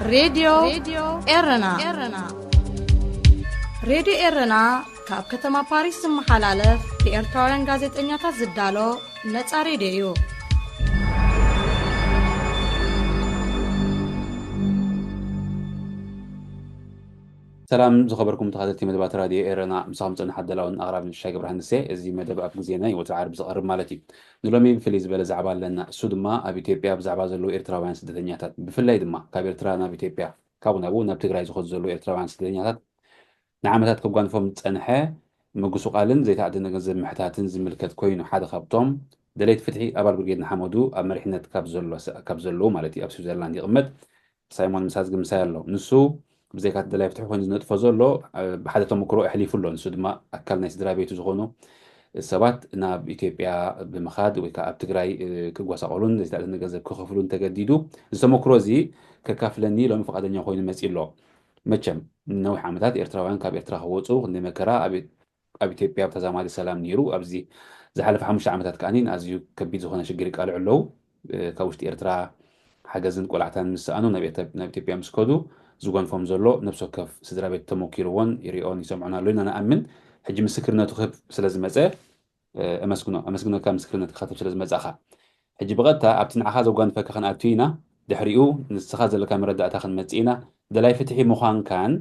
ሬድዮ ኤረና ሬድዮ ኤረና ካብ ከተማ ፓሪስ ዝመሓላለፍ ብኤርትራውያን ጋዜጠኛታት ዝዳሎ ነፃ ሬድዮ እዩ። ሰላም ዝኸበርኩም ተኸታተልቲ መደባት ራድዮ ኤረና ምሳኹም ፅንሓ ደላውን ኣቕራብ ሻይ ብርሃን ሴ እዚ መደብ ኣብ ግዜና ይወፅእ ዓርብ ዝቐርብ ማለት እዩ። ንሎሚ ብፍልይ ዝበለ ዛዕባ ኣለና። እሱ ድማ ኣብ ኢትዮጵያ ብዛዕባ ዘለዉ ኤርትራውያን ስደተኛታት ብፍላይ ድማ ካብ ኤርትራ ናብ ኢትዮጵያ ካብኡ ናብኡ ናብ ትግራይ ዝኸዱ ዘለዉ ኤርትራውያን ስደተኛታት ንዓመታት ከጓንፎም ፀንሐ ምጉሱቓልን ዘይተዓደነ ገንዘብ ምሕታትን ዝምልከት ኮይኑ ሓደ ካብቶም ደለይቲ ፍትሒ ኣባል ብርጌድ ንሓመዱ ኣብ መሪሕነት ካብ ዘለዉ ማለት እዩ ኣብ ስዊዘርላንድ ይቕመጥ ሳይሞን ምሳዝ ግምሳይ ኣሎ ንሱ ብዘይካ ደላይ ፍትሒ ኮይኑ ዝነጥፎ ዘሎ ብሓደ ተመክሮ ኣሕሊፉ ኣሎ ንሱ ድማ ኣካል ናይ ስድራ ቤቱ ዝኾኑ ሰባት ናብ ኢትዮጵያ ብምኻድ ወይ ከዓ ኣብ ትግራይ ክጓሳቐሉን ዘይተዓደነ ገንዘብ ክኸፍሉን ተገዲዱ ዝተመክሮ እዚ ከካፍለኒ ሎሚ ፈቃደኛ ኮይኑ መፂእ ኣሎ መቸም ነዊሕ ዓመታት ኤርትራውያን ካብ ኤርትራ ክወፁ ክንደይ መከራ ኣብ ኢትዮጵያ ብተዛማዲ ሰላም ነይሩ ኣብዚ ዝሓለፈ 5 ዓመታት ከዓኒ ኣዝዩ ከቢድ ዝኾነ ሽግር ይቃልዑ ኣለዉ ካብ ውሽጢ ኤርትራ ሓገዝን ቆላዕታን ምስኣኑ ናብ ኢትዮጵያ ምስ ከዱ ዝጎንፎም ዘሎ ነብሲ ወከፍ ስድራ ቤት ተመኪሩዎን ይሪኦን ይሰምዑን ኣሎ ኢና ንኣምን ሕጂ ምስክርነቱ ክህብ ስለ ዝመፀ ኣመስግኖካ ምስክርነት ክኸትብ ስለ ዝመፃኻ ሕጂ ብቐጥታ ኣብቲ ንዓኻ ዘጓንፈካ ክንኣትዩ ኢና ድሕሪኡ ንስኻ ዘለካ መረዳእታ ክንመፅእ ኢና ደላይ ፍትሒ ምዃንካን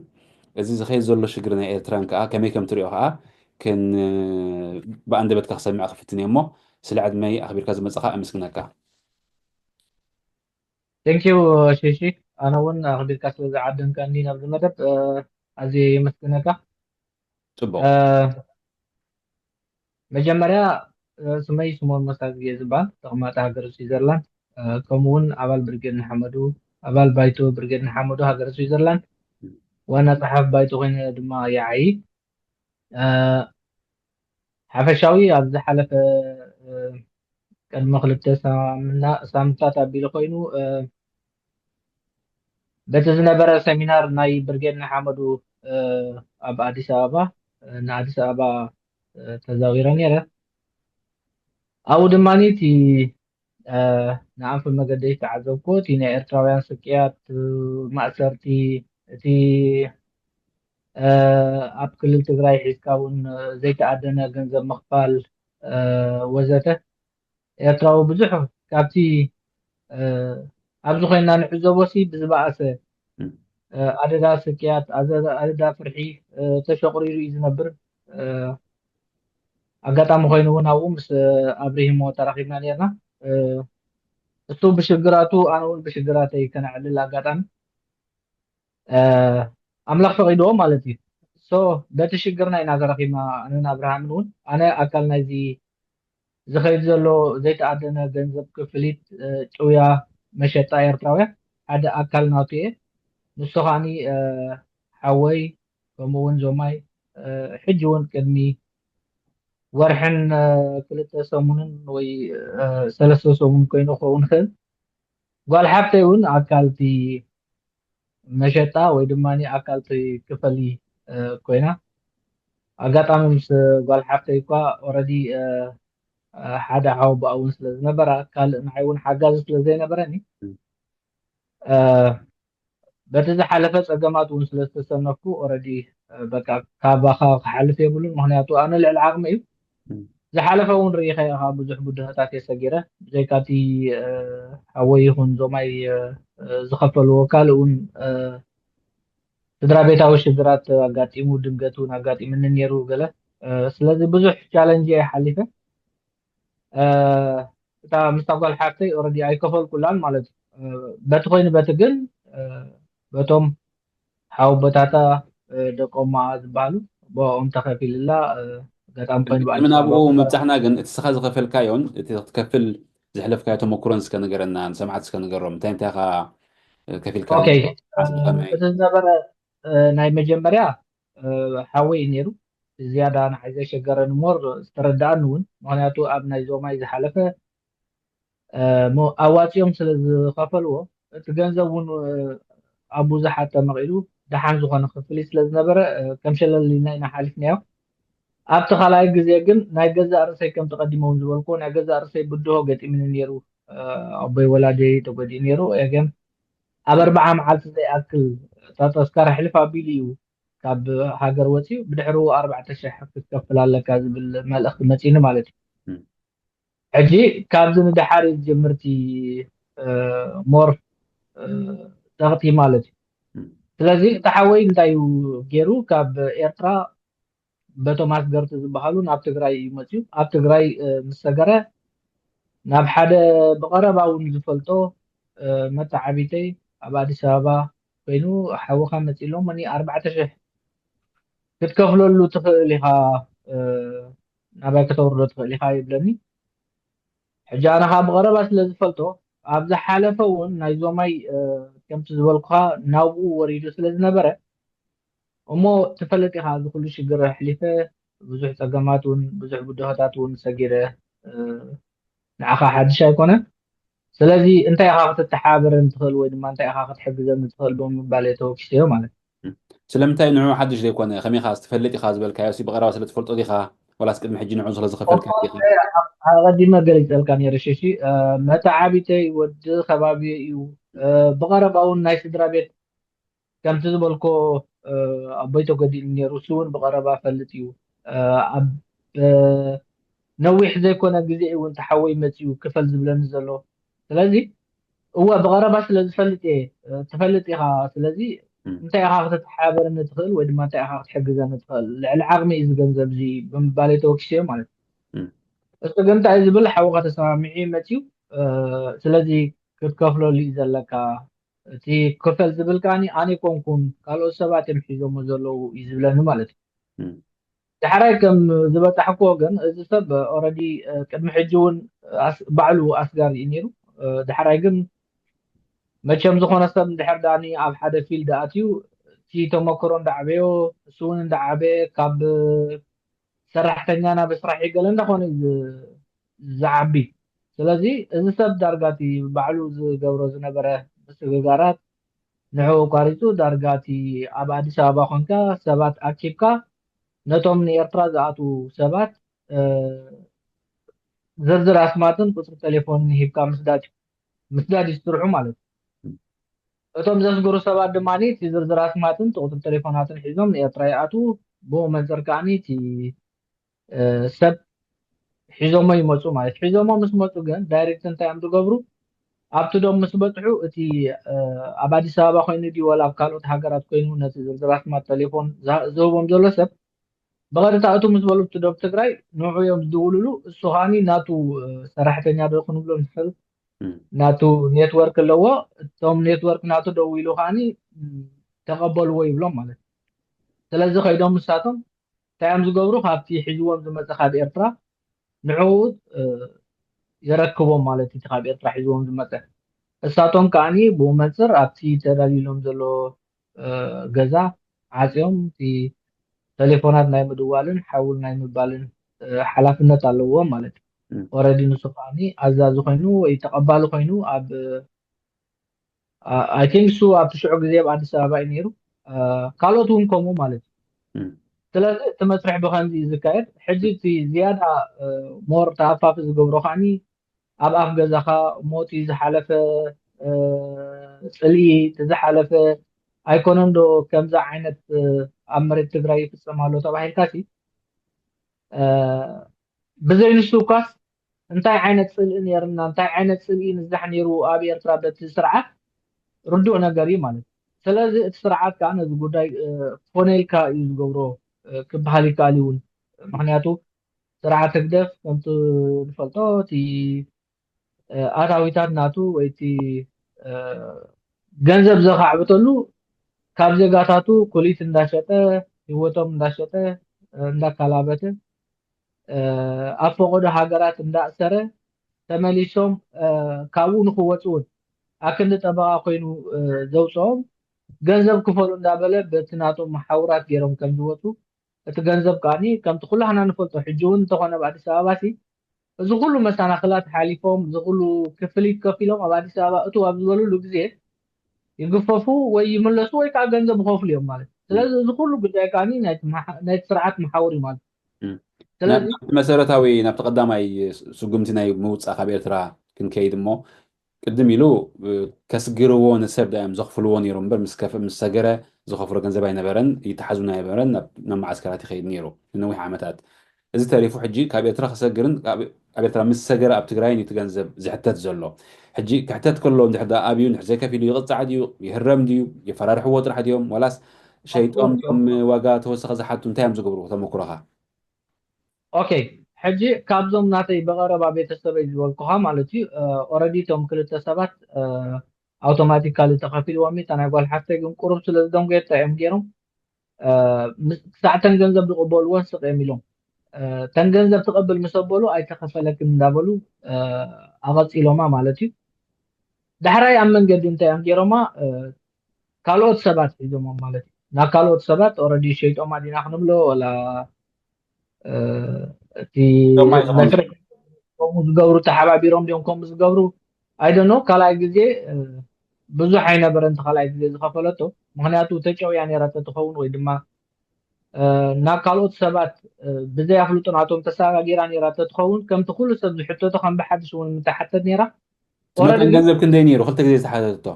እዚ ዝኸይድ ዘሎ ሽግሪ ናይ ኤርትራን ከዓ ከመይ ከም ትሪኦ ከዓ ብኣንደበትካ ክሰምዕ ክፍትን እየ እሞ ስለ ዕድመይ ኣኽቢርካ ዝመፅኻ ኣመስግነካ ቴንኪዩ ሺሺ ኣነ እውን ኣኽቢርካ ስለ ዝዓደምካኒ ናብዚ መደብ ኣዝየ የመስግነካ ፅቡቕ መጀመርያ ስመይ ስሞን መሳዝ እየ ዝበሃል ተቕማጥ ሃገረ ስዊዘርላንድ ከምኡውን ኣባል ብርጌድ ንሓመዱ ኣባል ባይቶ ብርጌድ ንሓመዱ ሃገረ ስዊዘርላንድ ዋና ጸሓፍ ባይቶ ኮይነ ድማ ይዓይ ሓፈሻዊ ኣብ ዝሓለፈ ቅድሚ 2 ሳምንታት ኣቢሉ ኮይኑ በቲ ዝነበረ ሰሚናር ናይ ብርጌድ ንሓመዱ ኣብ ኣዲስ ኣበባ ንኣዲስ ኣበባ ተዛዊረ ነይረ ኣብኡ ድማኒ እቲ ንኣንፈ መገደይ ተዓዘብኮ እቲ ናይ ኤርትራውያን ስቅያት ማእሰርቲ እቲ ኣብ ክልል ትግራይ ሒዝካ እውን ዘይተዓደነ ገንዘብ ምኽፋል ወዘተ ኤርትራዊ ብዙሕ ካብቲ ኣብዚ ኮይና ንዕዘቦሲ ብዝበኣሰ ኣደዳ ስቅያት ኣደዳ ፍርሒ ተሸቑሪሩ እዩ ዝነብር ኣጋጣሚ ኮይኑ እውን ኣብኡ ምስ ኣብሪሂሞ ተራኺብና ነርና እሱ ብሽግራቱ ኣነ እውን ብሽግራተይ ከነዕልል ኣጋጣሚ ኣምላኽ ፈቒድዎ ማለት እዩ ሶ በቲ ሽግርና ኢና ተራኺብና ኣነን ኣብርሃምን እውን ኣነ ኣካል ናይዚ ዝኸይድ ዘሎ ዘይተዓደነ ገንዘብ ክፍሊት ጭውያ መሸጣ ኤርትራውያን ሓደ ኣካል ናቱ እየ ንሱ ከዓኒ ሓወይ ከምኡውን ዞማይ ሕጂ እውን ቅድሚ ወርሕን 2 ሰሙንን ወይ 3 ሰሙን ኮይኑ ክኸውን ይኽእል ጓል ሓፍተይ እውን ኣካልቲ መሸጣ ወይ ድማኒ ኣካልቲ ክፈሊ ኮይና ኣጋጣሚ ምስ ጓል ሓፍተይ እኳ ኦልሬዲ ሓደ ሓው ብኣ እውን ስለ ዝነበረ ካልእ ንዓይ እውን ሓጋዚ ስለ ዘይነበረኒ በቲ ዝሓለፈ ፀገማት እውን ስለ ዝተሰነፍኩ ኦልሬዲ በቃ ካባኻ ክሓልፍ የብሉን ምክንያቱ ኣነ ልዕሊ ዓቕሚ እዩ ዝሓለፈ እውን ርኢኸ ኢኻ ብዙሕ ቡድነታት የሰጊረ ብዘይካቲ ሓወይ ይኹን ዞማይ ዝኸፈልዎ ካልእ እውን ስድራ ቤታዊ ሽግራት ኣጋጢሙ ድንገት እውን ኣጋጢምኒ ነይሩ ገለ ስለዚ ብዙሕ ቻለንጅ እየ ሓሊፈ እታ ምስታ ጓል ሓፍተይ ኦልሬዲ ኣይከፈልኩላን ማለት እዩ በቲ ኮይኑ በቲ ግን በቶም ሓውበታታ ደቆማ ዝበሃሉ ብኦም ተኸፊልላ ኣጋጣሚ ኮይኑ ምናብኡ ምብፃሕና ግን እቲ ስኻ ዝኸፈልካዮን እቲ ክትከፍል ዘሕለፍካዮ ተመክሮን እስከ ነገረና ንሰማዓት እስከ ነገሮም እንታይ ኻ ከፊልካ እቲ ዝነበረ ናይ መጀመርያ ሓወይ ነይሩ ዝያዳ ንዓይ ዘሸገረኒ ሞር ዝተረዳእኒ እውን ምክንያቱ ኣብ ናይ ዞማይ ዝሓለፈ ኣዋፂኦም ስለ ዝኸፈልዎ እቲ ገንዘብ እውን ኣብ ብዙሓት ተመቒሉ ደሓን ዝኾነ ክፍሊ ስለ ዝነበረ ከም ሸለሊና ኢና ሓሊፍናዮ ኣብቲ ካልኣይ ግዜ ግን ናይ ገዛእ ርእሰይ ከም ተቐዲሞ እውን ዝበልኮ ናይ ገዛእ ርእሰይ ብድሆ ገጢምኒ ነይሩ ኣቦይ ወላደይ ተጎዲኡ ነይሩ ግን ኣብ 4 መዓልቲ ዘይኣክል ተስካር ሕልፍ ኣቢሉ ካብ ሃገር ወፂኡ ብድሕሪኡ 4000 ክትከፍል ኣለካ ዝብል መልእኽቲ መፂኒ ማለት እዩ ሕጂ ካብዚ ንድሓር ጀምርቲ ሞር ضغطي ማለት እዩ ስለዚ ተሓወይ እንታይ እዩ ገይሩ ካብ ኤርትራ በቶም ኣስገርቲ ዝበሃሉ ናብ ትግራይ ይመፅዩ ኣብ ትግራይ ምስ ሰገረ ናብ ሓደ ብቐረባ እውን ዝፈልጦ መታዓቢተይ ኣብ ኣዲስ ኣበባ ኮይኑ ሓወኻ መፂሎም እኒ 4000 ክትከፍለሉ ትኽእል ኢኻ ናባይ ከተወርዶ ትኽእል ኢኻ ይብለኒ ሕጂ ኣነ ኻ ብቐረባ ስለ ዝፈልጦ ኣብ ዝሓለፈ እውን ናይ ዞማይ ከምቲ ዝበልኩኻ ናብኡ ወሪዱ ስለ ዝነበረ እሞ ትፈልጥ ኢኻ ዝኩሉ ሽግር ኣሕሊፈ ብዙሕ ፀገማት እውን ብዙሕ ጉዳያት እውን ሰጊረ ንዓኻ ሓድሽ ኣይኮነን ስለዚ እንታይ ኢኻ ክትተሓበረን ትኽእል ወይ ድማ እንታይ ኢኻ ክትሕግዘኒ ትኽእል ብምባል ተወኪሰዮ ማለት ስለምንታይ ንዑ ሓድሽ ዘይኮነ ከመይ ኢኻ ዝተፈልጥ ኢኻ ዝበልካዮ ብቐረባ ስለ ትፈልጦ ዲኻ ወላስ ቅድሚ ሕጂ ንዑ ስለ ዝኸፈልካ ዲኻ قديمة قلت لكان يا رشيشي متعابتي ود خبابي يو بقرب أو نايس درابيت كم تزبلكو أبيتو قدي إني رسون بقرب فلتيو أب نوي حزي كونا قزي وانت حوي متيو كفل زبلان زلو سلازي هو بقرب سلازي فلت إيه تفلت إيها سلازي انت إيها تتحابر إن تدخل وإذا ما انت إيها تحجز إن تدخل العقمي إذا جنزب زي بمبالي توكسي مالت استقمت عايز بل حوقة تسامعي متيو سلازي كتكفلو لي زلك تي كفل زبل كاني أنا كون قالوا سبعة محيزو مزلو يزبلانو مالتي تحرك كم زبط حقوقن إذا سب already كم حجون بعلو أسجار ينيرو تحركن ما كم زخون سب دحر داني على حدا فيل داتيو تي تمكرون دعبيو سون دعبي كاب سرحتني أنا بسرح يقولن دخون زعبي سلازي إذا سب درجاتي بعلو جورز نبره بس جارات نحو قاريتو درجاتي أبعد سبعة خنكا سبعة أكيبكا نتوم نيرترا زاتو سبعة زرزر أسماتن قصر تليفون هيبكا مسداد يسترحو مالك نتوم زرزر سبعة دماني تي زرزر أسماتن قصر تليفوناتن حزم نيرترا ياتو بو منزر كاني تي سب حزوما يمصو ማለት حزوما مس መጡ ግን ዳይሬክት እንታይ ኣምዱ ገብሩ ኣብቲ ዶም ምስ በፅሑ እቲ ኣብ ኣዲስ ኣበባ ኮይኑ ዲ ወላ ኣብ ካልኦት ሃገራት ኮይኑ ነቲ ዝርዝራት ማት ቴሌፎን ዝህቦም ዘሎ ሰብ ብቐጥታ እቱ ምስ በሉ እቲ ዶብ ትግራይ ንዑ እዮም ዝድውልሉ እሱ ኻኒ ናቱ ሰራሕተኛ ዶ ክንብሎ ንኽእል ናቱ ኔትወርክ ኣለዎ እቶም ኔትወርክ ናቱ ደው ኢሉ ኻኒ ተቐበልዎ ይብሎም ማለት ስለዚ ከይዶም ምሳቶም እንታይ እዮም ዝገብሩ ካብቲ ሒዝዎም ዝመፀ ካብ ኤርትራ ንዑ يركبون مالتي تخاب يطرح يزوم زمته الساتون كاني بو منصر ابتي تدليلهم زلو غزا عاصيوم في تليفونات ناي مدوالن حاول ناي مبالن حلافነት አለዎ ማለት ኦሬዲ ንሱፋኒ አዛዙ ኮይኑ ወይ ተቀባሉ ኮይኑ ኣብ አይ ቲንክ ሱ ኣብ ትሽዑ ግዜ በአዲስ አበባ ይነሩ ካልኦቱን ኮሙ ማለት ስለዚ ተመስርሕ ብኸንዚ ዝካየድ ሕጂ እቲ ዝያዳ ሞር ተኣፋፍ ዝገብሮ ኻኒ ኣብ ኣፍ ገዛኻ ሞቲ ዝሓለፈ ፅልኢ ዝሓለፈ ኣይኮነን ዶ ከምዛ ዓይነት ኣብ መሬት ትግራይ ይፍፀማሎ ተባሂልካሲ ብዘይ ንሱ ኳስ እንታይ ዓይነት ፅልኢ ነርና እንታይ ዓይነት ፅልኢ ንዛሕ ነይሩ ኣብ ኤርትራ በቲ ስርዓት ርዱእ ነገር እዩ ማለት ስለዚ እቲ ስርዓት ከዓ ነዚ ጉዳይ ፎኔልካ እዩ ዝገብሮ ክበሃል ይከኣል እውን ምክንያቱ ስርዓት ህግደፍ ከምቲ ንፈልጦ እቲ ኣታዊታት ናቱ ወይ እቲ ገንዘብ ዘኻዕብተሉ ካብ ዜጋታቱ ኩሊት እንዳሸጠ ህይወቶም እንዳሸጠ እንዳካላበተ ኣብ ፈቆዶ ሃገራት እንዳእሰረ ተመሊሶም ካብኡ ንክወፁ እውን ኣክንዲ ጠበቓ ኮይኑ ዘውፅኦም ገንዘብ ክፈሉ እንዳበለ በቲ ናቶም ማሕበራት ገይሮም ከም ዝወፁ እቲ ገንዘብ ከዓኒ ከምቲ ኩላህና ንፈልጦ ሕጂ እውን እንተኾነ ብኣዲስ ኣበባ ሲ እዚ ኩሉ መሰናክላት ሓሊፎም እዚ ኩሉ ክፍሊት ከፍ ኢሎም ኣብ ኣዲስ ኣበባ እቱ ኣብ ዝበልሉ ግዜ ይግፈፉ ወይ ይምለሱ ወይ ከዓ ገንዘብ ክኸፍሉ እዮም ማለት ስለዚ እዚ ኩሉ ጉዳይ ከዓኒ ናይቲ ስርዓት መሓውር እዩ ማለት ስለዚ መሰረታዊ ናብቲ ቀዳማይ ስጉምቲ ናይ ምውፃእ ካብ ኤርትራ ክንከይድ እሞ ቅድም ኢሉ ከስግርዎ ንሰብ ዳዮም ዘኽፍልዎ ነይሩ እምበር ምስ ሰገረ ዝኸፍሮ ገንዘብ ኣይነበረን ይተሓዙ ኣይነበረን ናብ ማዓስከራት ይኸይድ ነይሩ ንነዊሕ ዓመታት እዚ ተሪፉ ሕጂ ካብ ኤርትራ ክሰግርን ኣብ ኤርትራ ምስ ሰገረ ኣብ ትግራይን እቲ ገንዘብ ዝሕተት ዘሎ ሕጂ ክሕተት ከሎ እንድሕር ዳ ኣብዩ እንድሕር ዘይከፍ ኢሉ ይቕፃዕ ድዩ ይህረም ድዩ ይፈራርሕዎ ጥራሕ ድዮም ወላስ ሸይጦም ድዮም ዋጋ ተወሰኸ ዝሓቱ እንታይ እዮም ዝገብሩ ተመክሮኻ ኦኬ ሕጂ ካብዞም ናተይ በቐረባ ቤተሰበይ ዝበልኩኻ ማለት እዩ ኦረዲ እቶም ክልተ ሰባት ኣውቶማቲካሊ ተኸፊልዎም እታ ናይ ጓል ሓፍተይ ግን ቁሩብ ስለ ዝደንጎየ እንታይ እዮም ገይሮም ክሳዕተን ገንዘብ ዝቕበልዎን ስቕ እዮም ኢሎም ተን ገንዘብ ትቐብል ምስ ኣበሉ ኣይተኸፈለክን እንዳበሉ ኣቐፂሎማ ማለት እዩ ዳሕራይ ኣብ መንገዲ እንታይ እዮም ገይሮማ ካልኦት ሰባት ሒዞሞም ማለት እዩ ናብ ካልኦት ሰባት ኦረዲ ሸይጦማ ዲና ክንብሎ ወላ እቲ መስርሕ ከምኡ ዝገብሩ ተሓባቢሮም ድዮም ከምኡ ዝገብሩ ኣይደኖ ካልኣይ ግዜ ብዙሕ ኣይነበረን እቲ ካልኣይ ግዜ ዝኸፈለቶ ምክንያቱ ተጨውያ ነይራቶ ትኸውን ወይ ድማ ናብ ካልኦት ሰባት ብዘይ ኣፍልጦ ናቶም ተሰጋጊራ ነይራቶ ትኸውን ከምቲ ኩሉ ሰብ ዝሕተቶ ከም ብሓድሽ እውን ምተሓተት ነይራ ገንዘብ ክንደይ ነይሩ ክልተ ግዜ ዝተሓተቶ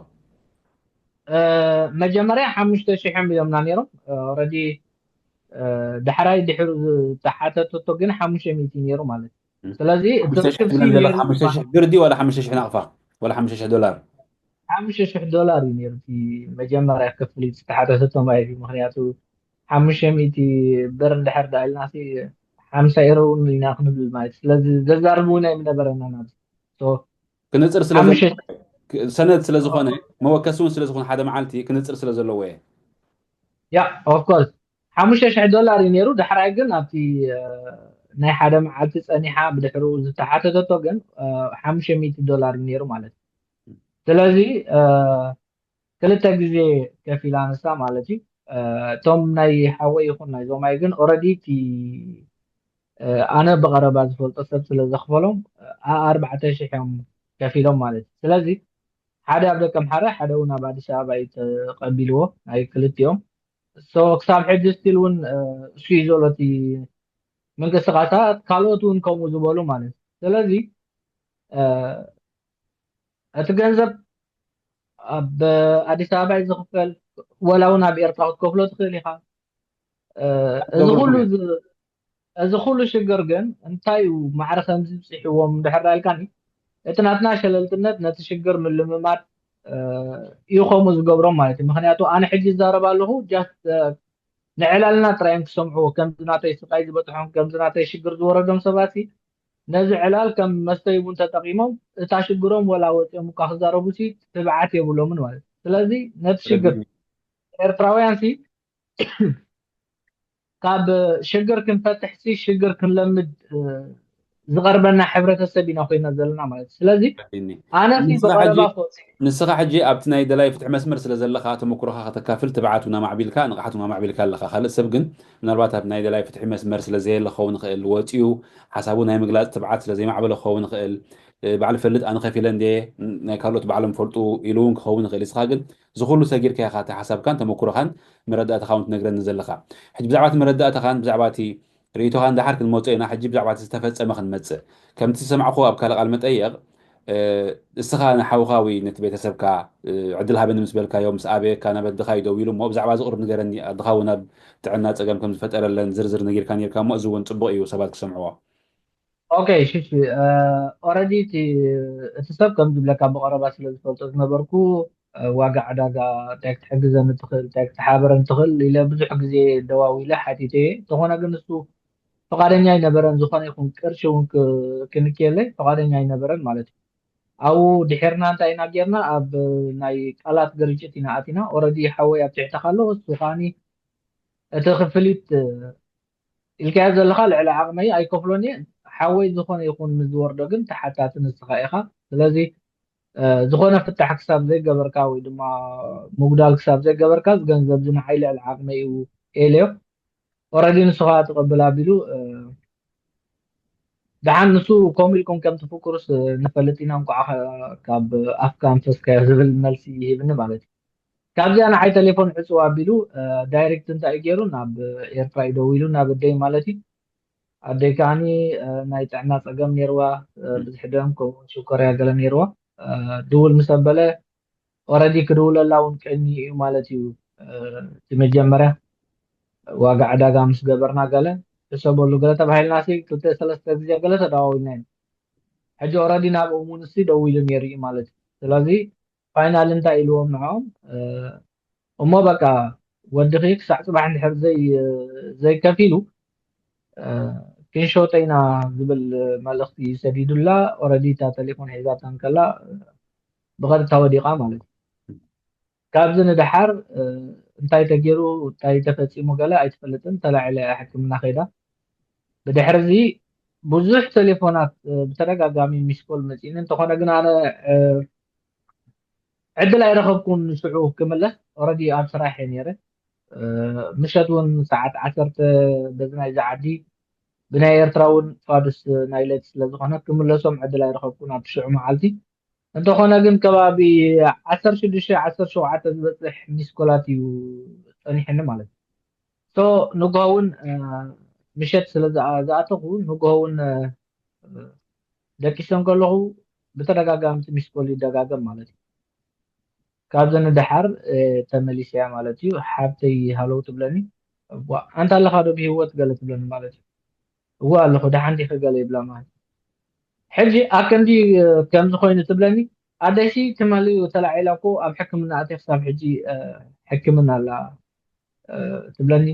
መጀመርያ 5,000 ኢሎምና ነይሮም ኦረዲ دحراي دحر تحتت توجن 500 يورو مالك سلازي التركب في 5,000 قردي ولا 5,000 نقفة ولا 5,000 دولار 5,000 دولار ينير في مجمع كفلي تحتت ما في مخنياتو 500 برن دحر دايل ناسي 5 يورو لنا ناخذ بالمايت سلازي زربونا من برنا ناس سو كنصر سلازي سند سلازي خونه موكسون سلازي خونه حدا معلتي كنصر سلازي لويه يا اوف كورس 5,000 دولار ينيرو دحراي جن أبتي ناي حدا معلت صنيحة بدحرو زتحاتتو جن 500 دولار ينيرو مالت سلازي كلتا غزي كفيلانسا مالتي توم ناي حوي يكون ناي زوماي جن اوريدي تي انا بقربا زفلط سب سلازخفلهم 4,000 كفيلهم مالت سلازي حدا بدكم حدا ونا بعد شعب يتقبلوه هاي كلتيهم سو كساب حج ستيلون شي زولتي من قصقاتات كالوتون كومو زبولو مالت سلازي اتجنزب بأديس أبابا يزخفل ولو نبي ارتاح كفلو تخليها زخولو شجرجن انتايو معركة مزبسي هو مدحر الكاني اتناتنا شللتنت نتشجر من اللممات يخومو زقبرو مالتي مخنياتو انا حجي زاربالو جاست نعلالنا تراين كسمعو كم زناتي سقاي زبطحون كم زناتي شجر زوردهم سباتي نزع علال كم مستيبون تتقيمو تاشجرهم ولا وتيمو كاخزاربوسي تبعات يبولو من والد سلازي نتشجر ارتراويان سي كاب شجر كنفتح سي شجر كنلمد زغربنا حبرة السبينة خوينا زلنا مالت سلازي أنا في بقربا فوت نسخة حجي أبتناي دلاي فتح مسمر سلازل لخا تمكرها تكافل تبعاتنا مع بيلكا نقحتنا مع بيلكا لخا خالص سبقن من الوقت أبتناي دلاي فتح مسمر سلازل لخون خيل واتيو حسابونا هي مقلات تبعات سلازي مع بل خون خيل بعرف فلت أنا خايف لندي نكارلوت بعلم فرطو يلون خون خيل إسخاجن زخلو سجير كي خاطر حساب كان تمكرها مردات خاونت نقدر نزل لخا حج بزعبات مردات خان بزعباتي ريتو عند حركة الموتين حجيب زعبات استفدت سمخن متسه كم تسمع أخو أبكار قال متأيق استخان حوخاوي نت بيت سبكا عدلها بالنسبة لك يوم سابق كان بدخا يدويلو مو بزعبات زقرب نجرني أدخاونا تعنا تجمع كم فترة لين زرزر نجير كان يركام مأزون تبقي وسبات سمعوه اوكي شوفي اوريدي تي تسب كم جبل لك ابو قربا سلازي فلطت نبركو واقع عداقا تاك تحجزن تخل تاك تحابرن تخل الى بزح غزي دواويله حتيتي تخونا جنسو فقادኛ ይነበረን ዝኾነ ይኹን ቅርሺ እውን ክንክየለ ፈቃደኛ ይነበረን ማለት እዩ ኣብኡ ድሕርና እንታይ ኢና ጌርና ኣብ ናይ ቃላት ግርጭት ኢና ኣቲና ኦረዲ ሓወይ ኣብ ትሕቲ ካሎ እሱ ኻኒ እቲ ክፍሊት ኢልካዮ ዘለካ ልዕሊ ዓቕመይ ኣይከፍሎን እየ ሓወይ ዝኾነ ይኹን ምዝወርዶ ግን ተሓታቲ ንስኻ ኢኻ ስለዚ ዝኾነ ፍታሕ ክሳብ ዘይገበርካ ወይ ድማ ምጉዳል ክሳብ ዘይገበርካ ገንዘብ ዝንዓይ ልዕሊ ዓቕመይ እዩ ኤልዮ ኦረዲ ንስኻ ተቐበል ኣቢሉ دحان نسو كوميلكم كم تفكرس نفلتينا نقع كاب أفكار فسكا زبل ملسي هبن مالتي كابزي أنا حي تليفون حسوا بيلو دايركت انت ايجيرو ناب ايرفرايدو ويلو ناب الدي مالتي الدي كاني نايت عنا تقام نيروا بزحدهم كو شكرا قال نيروا دول مسبله اوريدي كدول لاون كني مالتي تمجمره واقع عداغا مس ገበርና ገለ ተሰበሉ ገለ ተባሂልና ሲ ክልተ ሰለስተ ግዜ ገለ ተዳዋዊና ሕጂ ኦልሬዲ ናብ እሙን ሲ ደው ኢሎም የርኢ ማለት እዩ ስለዚ ፋይናል እንታይ ኢልዎም ንዖም እሞ በቃ ወድኺ ክሳዕ ፅባሕ እንድሕር ዘይከፊሉ ክንሾጠ ኢና ዝብል መልእኽቲ ሰዲዱላ ኦልሬዲ እታ ቴሌፎን ሒዛታን ከላ ብቐጥታ ወዲቓ ማለት እዩ ካብዚ ንድሓር እንታይ ተገይሩ እንታይ ተፈፂሙ ገለ ኣይትፈልጥን ተላዒለ ሕክምና ኸይዳ ብድሕሪ እዚ ብዙሕ ቴሌፎናት ብተደጋጋሚ ሚስኮል መፂን እንተኾነ ግን ኣነ ዕድል ኣይረኸብኩን ንስዑ ክምለስ ኦልሬዲ ኣብ ስራሕ እየ ነይረ ምሸት እውን ሰዓት 10 በዚ ናይ ዝዓዲ ብናይ ኤርትራ እውን ፋዱስ ናይ ሌት ስለዝኾነ ክምለሶም ዕድል ኣይረኸብኩን ኣብ ሽዑ መዓልቲ እንተኾነ ግን ከባቢ 16 17 ዝበፅሕ ሚስኮላት እዩ ፀኒሕኒ ማለት እዩ ንግሆ እውን ምሸት ስለ ዝኣተኹ ንግሆ እውን ደቂሶም ከለኹ ብተደጋጋሚ ሚስኮል ይደጋገም ማለት እዩ ካብዚ ንድሓር ተመሊሰ እያ ማለት እዩ ሓብተይ ሃለው ትብለኒ ኣንተ ኣለኻ ዶ ብሂወት ገለ ትብለኒ ማለት እዩ እዋ ኣለኹ ድሓንቲ ኸ ገለ ይብላ ማለት ሕጂ ኣከንዲ ከምዚ ኮይኑ ትብለኒ ኣደሲ ትመልዩ ተላዒላ እኮ ኣብ ሕክምና ኣትየ ክሳብ ሕጂ ሕክምና ኣላ ትብለኒ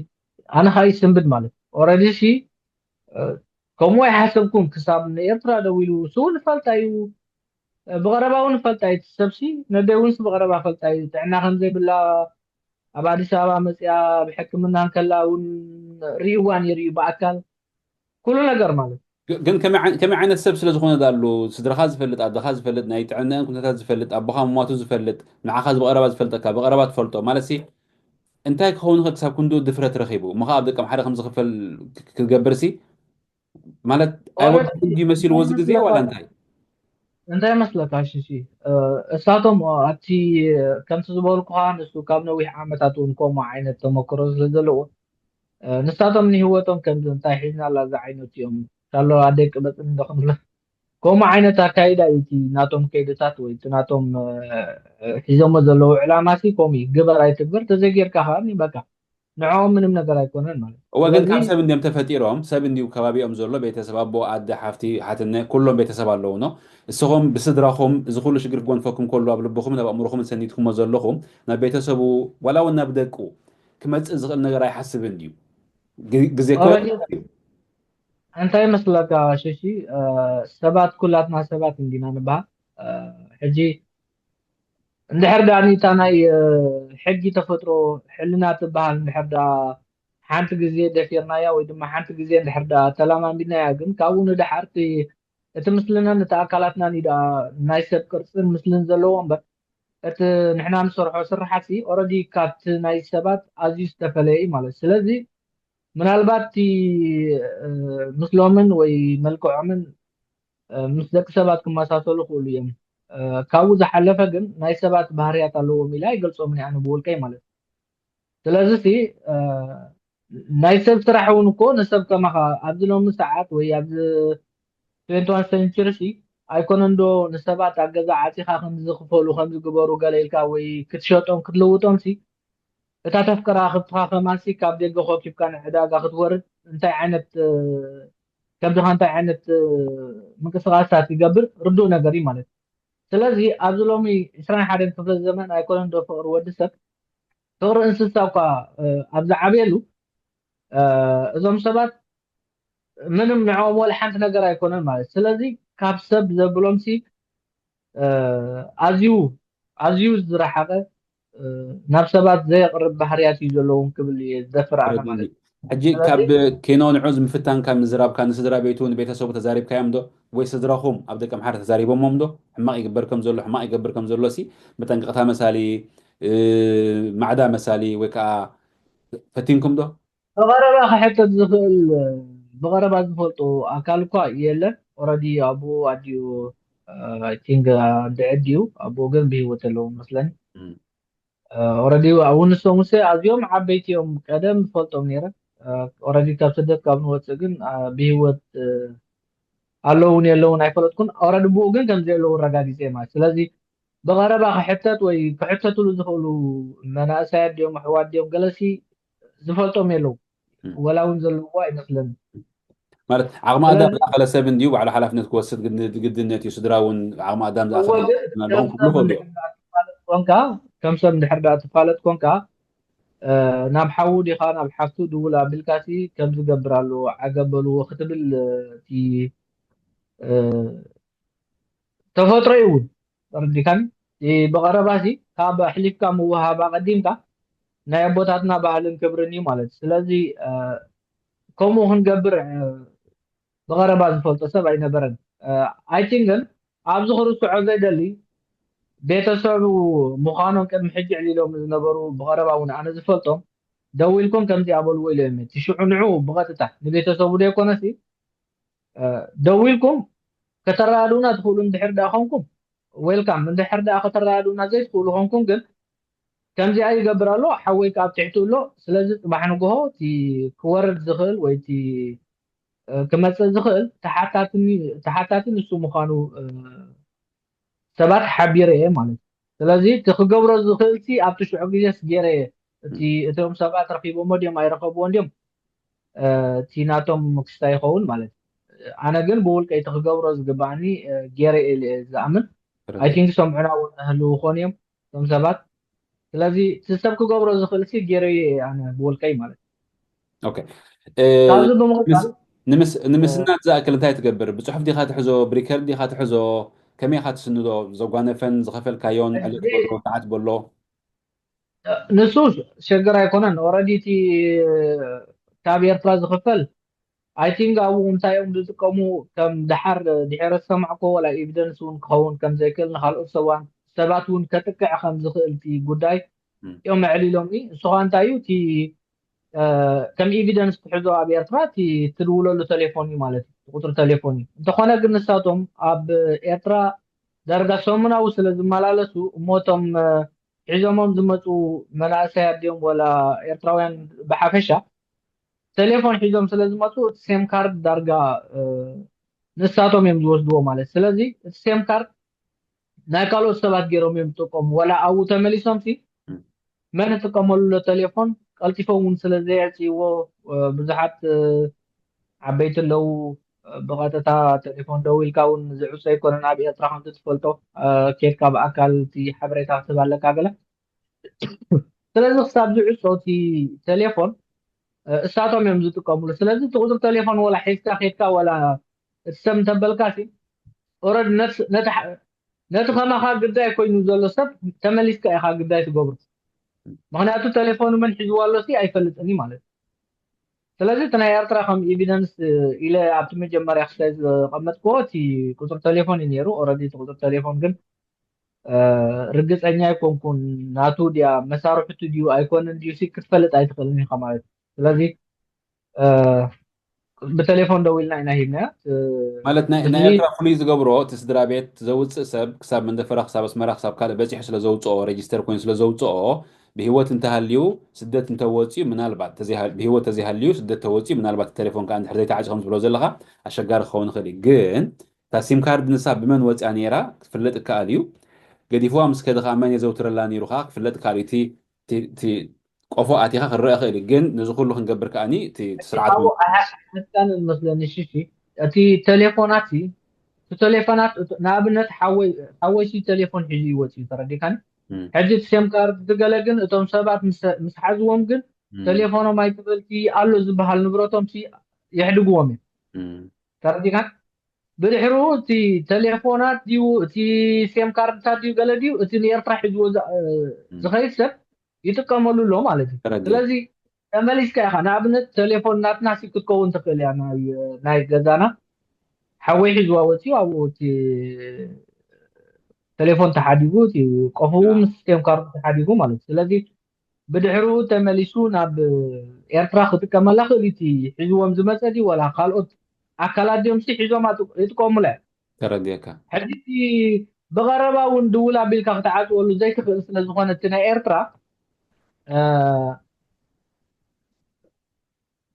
ኣነ ኸ ይስንብድ ማለት ኦልሬዲ ሲ ከምኡ ኣይሓሰብኩን ክሳብ ንኤርትራ ደው ኢሉ ስውን ፈልጣ እዩ ብቐረባ እውን ፈልጣ እዩ ሰብሲ ነደይ እውን ብቐረባ ፈልጣ እዩ ጥዕና ከምዘይብላ ኣብ ኣዲስ ኣበባ መፅያ ብሕክምና ከላ እውን ርኢዋ ነይሩ ብኣካል ኩሉ ነገር ማለት ግን ከመይ ዓይነት ሰብ ስለ ዝኾነ ዳሉ ስድራኻ ዝፈልጥ ኣደኻ ዝፈልጥ ናይ ጥዕናን ኩነታት ዝፈልጥ ኣቦኻ ምሟቱ ዝፈልጥ ንዓኻ ብቐረባ ዝፈልጠካ ብቐረባ ትፈልጦ ማለት ሲ እንታይ ክኸውን ይኽእል ክሳብ ክንዱ ድፍረት ረኺቡ እሞ ከዓ ኣብ ደቀም ሓደ ከም ዝኽፈል ክገብር ሲ ማለት ኣይወድን ድዩ መሲልዎ እዚ ግዜ ዋላ እንታይ መስለካ ሽሺ እሳቶም ኣብቲ ከምቲ ዝበልኩ ከዓ ንሱ ካብ ነዊሕ ዓመታት እውን ከምኡ ዓይነት ተመክሮ ስለ ዘለዎ ንሳቶም ንሂወቶም ከምዚ እንታይ ሒዝና ኣላ ዛ ዓይነት እዮም ካሎ ኣደይ ቅበፅን እንደኽንብሎ ከምኡ ዓይነት ኣካይዳ እቲ ናቶም ከይድታት ወይ እቲ ናቶም ሒዞሞ ዘለዉ ዕላማ ሲ ከምኡ እዩ ግበር ኣይትግበር ተዘይጌርካ ከዓ በቃ ንዕኦም ምንም ነገር ኣይኮነን ማለት እዋ ግን ካብ ሰብ እንዲኦም ተፈጢሮም ሰብ እንዲሁ ከባቢኦም ዘሎ ቤተሰብ ኣቦ ኣደ ሓፍቲ ሓትነ ኩሎም ቤተሰብ ኣለዉ ኖ እስኹም ብስድራኹም እዚ ኩሉ ሽግር ክጎንፈኩም ከሉ ኣብ ልብኹም ናብ ኣእምሮኹም ሰኒድኩሞ ዘለኹም ናብ ቤተሰቡ ዋላ እውን ናብ ደቁ ክመፅእ ዝኽእል ነገር ኣይሓስብን ድዩ ግዜ እንታይ መስለካ ሽሺ ሰባት ኩላትና ሰባት እንዲና ንበሃል ሕጂ እንድሕር ዳኣኒ እታ ናይ ሕጊ ተፈጥሮ ሕልና ትበሃል እንድሕር ዳ ሓንቲ ግዜ ደፊርናያ ወይ ድማ ሓንቲ ግዜ እንድሕር ዳ ተላማሚድናያ ግን ካብኡ ንድሓር እቲ ምስልናን እቲ ኣካላትና ናይ ሰብ ቅርፅን ምስልን ዘለዎ እምበር እቲ ንሕና ንሰርሖ ስራሓት ኦልሬዲ ካብቲ ናይ ሰባት ኣዝዩ ዝተፈለየ እዩ ማለት ስለዚ ምናልባት ምስሎምን ወይ መልክዖምን ምስ ደቂ ሰባት ክመሳሰሉ ክእሉ እዮም ካብኡ ዝሓለፈ ግን ናይ ሰባት ባህርያት ኣለዎም ኢላ ይገልፆምን ኣነ ብውልቀይ ማለት ስለዚ ናይ ሰብ ስራሕ እውን እኮ ንሰብ ከማኻ ኣብዚ ሎሚ ሰዓት ወይ ኣብዚ 21 ሴንቸሪ ኣይኮነን ዶ ንሰባት ኣብ ገዛ ዓፂኻ ከምዝኽፈሉ ከምዝግበሩ ገለ ኢልካ ወይ ክትሸጦም ክትልውጦም እታ ተፍቅራ ክትኻ ከማሲ ካብ ደገ ኮኪብካ ንዕዳጋ ክትወርድ እንታይ ዓይነት ከምዚኻ እንታይ ዓይነት ምንቅስቃሳት ይገብር ርዱእ ነገር እዩ ማለት ስለዚ ኣብዚ ሎሚ 21 ክፍለ ዘመን ኣይኮነን ዶ ፍቅሪ ወዲ ሰብ ፍቅሪ እንስሳ እኳ ኣብ ዝዓብየሉ እዞም ሰባት ምንም ንዕኦም ወላ ሓንቲ ነገር ኣይኮነን ማለት ስለዚ ካብ ሰብ ዘብሎም ኣዝዩ ዝረሓቐ ናብ ሰባት ዘየቕርብ ባህርያት እዩ ዘለዎም ክብል ዝደፍር ኣነ ማለት ሕጂ ካብ ኬኖ ንዑዝ ምፍታን ካብ ምዝራብካ ንስድራ ቤቱ ንቤተሰቡ ተዛሪብካዮም ዶ ወይ ስድራኹም ኣብ ደቀ ምሓር ተዛሪቦሞም ዶ ሕማቕ ይግበር ከም ዘሎ ሕማቕ ይገብር ከም ዘሎ መጠንቀቕታ መሳሊ ማዕዳ መሳሊ ወይ ከዓ ፈቲንኩም ዶ ብቐረባ ክሕተት ዝኽእል ብቐረባ ዝፈልጡ ኣካል እኳ የለን ኦልሬዲ ኣቦ ኣድዩ ኣይ ቲንክ ድዕድዩ ኣቦ ግን ብሂወት ኣለዎ መስለኒ ኦልሬዲ እውን ንሶም ኣዝዮም ዓበይቲ እዮም ቀደም ዝፈልጦም ነይረ ኦልሬዲ ካብ ስደት ካብ ንወፅእ ግን ብሂወት ኣለውን የለውን ኣይፈለጥኩን ኦረዲ ብኡ ግን ከም ዘየለዉ ረጋጊፀ ማለት ስለዚ ብቐረባ ክሕተት ወይ ክሕተትሉ ዝኽእሉ መናእሰያት ድዮም ኣሕዋት ድዮም ገለሲ ዝፈልጦም የለዉ ወላ እውን ዘለዎ ኣይመስለኒ ማለት ዓቕሚ ኣዳም ዝኣኸለ ሰብ እንድዩ ባዕሉ ሓላፍነት ክወስድ ግድነት እዩ ስድራ እውን ዓቕሚ ኣዳም ዝኣኸለ ኣለዎም ክብሉ ክእሉ ኮንካ ከም ሰብ እንድሕር ዳ ትፋለጥ ኮንካ ናብ ሓዉ ዲኻ ናብ ሓፍቱ ድውል ኣቢልካሲ ከም ዝገብር ኣለዎ ዓገበልዎ ክትብል እቲ ተፈጥሮ እዩ እውን ተረዲካኒ ብቐረባሲ ካብ ኣሕሊፍካ ምውሃባ ቀዲምካ ናይ ኣቦታትና ባህልን ክብርን እዩ ማለት እዩ ስለዚ ከምኡ ክንገብር ብቐረባ ዝፈልጦ ሰብ ኣይነበረን ኣይ ቲንክ ግን ኣብዚ ክርስዖ ዘይደሊ ቤተሰቡ ምዃኖም ቅድሚ ሕጂ ዕሊሎም ዝነበሩ ብቐረባ እውን ኣነ ዝፈልጦም ደው ኢልኩም ከምዚ ኣበልዎ ኢሎም እቲ ሽዑ ንዑ ብቐጥታ ንቤተሰቡ ደይኮነሲ ደው ኢልኩም ከተረዳድኡና ትኽእሉ እንድሕር ዳ ኮንኩም ዌልካም እንድሕር ዳ ከተረዳድኡና ዘይትኽእሉ ኮንኩም ግን ከምዚኣ ይገብር ኣሎ ሓወይካ ኣብ ትሕቱ ኣሎ ስለዚ ፅባሕ ንግሆ እቲ ክወርድ ዝኽእል ወይ እቲ ክመፅእ ዝኽእል ተሓታቲ ንሱ ምዃኑ ሰባት ሓቢረ እየ ማለት እዩ ስለዚ እቲ ክገብሮ ዝኽእልቲ ኣብቲ ሽዑ ግዜስ ገይረ እየ እቶም ሰባት ረኪቦሞ ድዮም ኣይረከብዎን ድዮም እቲ ናቶም ክስታ ይኸውን ማለት እዩ ኣነ ግን ብውልቀይ እቲ ክገብሮ ዝግባእኒ ገይረ እየ ዝኣምን ኣይ ቲንክ ሰምዑና እውን ህልው ክኾኑ እዮም እቶም ሰባት ስለዚ እቲ ሰብ ክገብሮ ዝኽእል ሲ ገይረ እየ ኣነ ብውልቀይ ማለት እዩ ካብዚ ብምቕፃል ንምስናት ዝኣክል እንታይ ትገብር ብፅሑፍ ዲኻ ትሕዞ ብሪከርድ ዲኻ ትሕዞ ከመይ ኢኻ ትስንዶ ዘጓነፈን ዝኸፈልካዮን ዕለት ሰዓት በሎ ንሱ ሸገር ኣይኮነን ኦረዲ እቲ ካብ ኤርትራ ዝኽፈል ኣይ ቲንክ ኣብኡ እንታይ እዮም ዝጥቀሙ ከም ድሓር ድሕረ ዝሰማዕኮ ወላ ኤቪደንስ እውን ክኸውን ከም ዘይክእል ንካልኦት ሰባት እውን ከጥቅዕ ከም ዝኽእል እቲ ጉዳይ እዮም ኣዕሊሎምኒ ንስኻ እንታይ እዩ እቲ ከም ኤቪደንስ ትሕዞ ኣብ ኤርትራ እቲ ትድውለሉ ቴሌፎን እዩ ማለት እዩ ቁጥሪ ቴሌፎን እዩ እንተኾነ ግን ንሳቶም ኣብ ኤርትራ ዳርጋ ሰሙናዊ ስለ ዝመላለሱ እሞቶም ሒዞሞም ዝመፁ መናእሰያት ድዮም ወላ ኤርትራውያን ብሓፈሻ ቴሌፎን ሒዞም ስለ ዝመፁ እቲ ሴም ካርድ ዳርጋ ንሳቶም እዮም ዝወስድዎ ማለት ስለዚ እቲ ሴም ካርድ ናይ ካልኦት ሰባት ገይሮም እዮም ዝጥቀሙ ወላ ኣብኡ ተመሊሶም ሲ መን እጥቀመሉ ቴሌፎን ቀልጢፎም እውን ስለ ዘየዕፅይዎ ብዙሓት ዓበይቲ ኣለው ብቐጥታ ቴሌፎን ደው ኢልካ እውን ዝዕፆ ኣይኮነን ኣብ ኤርትራ ከምቲ ትፈልጦ ኬድካ ብኣካል እቲ ሓበሬታ ክትህብ ኣለካ ገለ ስለዚ ክሳብ ዝዕፆ እቲ ቴሌፎን እሳቶም እዮም ዝጥቀምሉ ስለዚ እቲ ቁፅሪ ቴሌፎን ወላ ሒዝካ ኬድካ ወላ እቲ ሰብ እንተበልካ ሲ ኦረዲ ነቲ ከማኻ ግዳይ ኮይኑ ዘሎ ሰብ ተመሊስካ ኢኻ ግዳይ ትገብሮ ምክንያቱ ቴሌፎኑ መን ሒዝዎ ኣሎ ሲ ኣይፈልጥኒ ማለት እዩ ስለዚ እቲ ናይ ኤርትራ ከም ኤቪደንስ ኢለ ኣብቲ መጀመርያ ክሳይ ዝቐመጥክዎ እቲ ቁፅሪ ቴሌፎን እዩ ነይሩ ኦረዲ እቲ ቁፅሪ ቴሌፎን ግን ርግፀኛ ኣይኮንኩን ናቱ ድያ መሳርሕቱ ድዩ ኣይኮነን ድዩ ሲ ክትፈልጥ ኣይትኽእልን ኢኻ ማለት እዩ ስለዚ ብቴሌፎን ደው ኢልና ኢና ሂብናያ ማለት ናይ ኤርትራ ፍሉይ ዝገብሮ እቲ ስድራ ቤት ዘውፅእ ሰብ ክሳብ መንደፈራ ክሳብ ኣስመራ ክሳብ ካልእ በፂሑ ስለ ዘውፅኦ ሬጅስተር ኮይኑ ስለ ዘውፅኦ ብሂወት እንተሃልዩ ስደት እንተወፅዩ ምናልባት ብሂወት ተዘይሃልዩ ስደት ተወፅዩ ምናልባት ቴሌፎን ከዓ እንድሕር ዘይተዓጭ ከም ዝብሎ ዘለካ ኣሸጋሪ ክኸውን ይኽእል እዩ ግን እታ ሲም ካርድ ንሳ ብመን ወፅያ ነይራ ክፍለጥ ይከኣል እዩ ገዲፍዋ ምስ ከድኻ መን የዘውትረላ ነይሩ ከዓ ክፍለጥ ይከኣል እዩ እቲ ቆፎ ኣቲኻ ክረአ ይኽእል እዩ ግን ነዚ ኩሉ ክንገብር ከኣኒ እቲ ስርዓት ሕሳን መስለኒ ሽሺ እቲ ቴሌፎናት ንኣብነት ሓወይሲ ቴሌፎን ሒዙ ይወፅዩ ተረዲካኒ ሕጂ እቲ ሴም ካርድ ትገለ ግን እቶም ሰባት ምስ ሓዝዎም ግን ቴሌፎኖም ኣይትበልቲ ኣሎ ዝበሃል ንብረቶም የሕድግዎም እዮም ተረዲካን ብድሕሪኡ እቲ ቴሌፎናት ድዩ እቲ ሴም ካርድታት ድዩ ገለ ድዩ እቲ ንኤርትራ ሒዝዎ ዝኸይድ ሰብ ይጥቀመሉ ኣሎ ማለት እዩ ስለዚ ተመሊስካ ኢኻ ንኣብነት ቴሌፎን ናትና ሲ ክትከውን ትኽእል እያ ናይ ገዛና ሓወይ ሒዝዋ ወፅዩ ኣብኡ እቲ ቴሌፎን ተሓዲጉ እቲ ቆፉ ምስ ሴም ካርዱ ተሓዲጉ ማለት እዩ ስለዚ ብድሕሪኡ ተመሊሱ ናብ ኤርትራ ክጥቀመላ ክእል እቲ ሒዝዎም ዝመፀ ድዩ ወላ ካልኦት ኣካላት ድዮም ሲ ሒዞም ይጥቀሙላ ተረዲእካ ሕጂ እቲ ብቐረባ እውን ድውል ኣቢልካ ክትዓፅወሉ ዘይትኽእል ስለዝኾነ እቲ ናይ ኤርትራ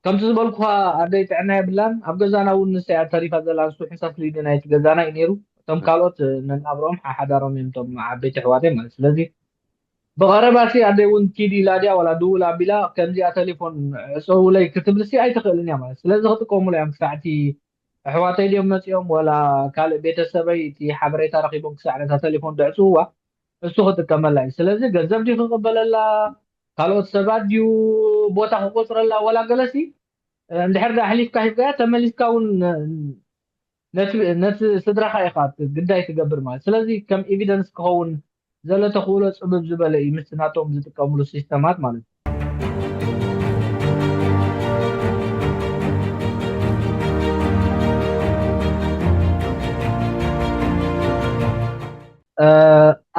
كم تزبلكوا أديت عنا بلان أبجزانا ونسي أتريفا زلان سو حساس ليدي نايت جزانا إنيرو تم كالوت ننابرهم حدارهم يمتم عبيت حواتي مالس لذي بغرباسي أدي ون كيدي لاديا ولا دولا بلا كم زي تليفون سو لي كتب لسي أي تخيلني مالس لذي خطكم لي أم ساعتي حواتي اليوم مسيوم ولا كال بيت السبي تي حبريتا رقيبهم ساعة تليفون دعسوها السو خطك كمال لاي سلازي قزم دي خقبل الله كالوت سبات ديو بوتا خقصر الله ولا قلسي እንድሕር ዳ ሕሊፍካ ሂፍካ ተመሊስካ እውን ነቲ ስድራኻ ኢኻ ግዳይ ትገብር ማለት ስለዚ ከም ኤቪደንስ ክኸውን ዘሎ ተኽእሎ ፅብብ ዝበለ እዩ ምስ ናቶም ዝጥቀምሉ ሲስተማት ማለት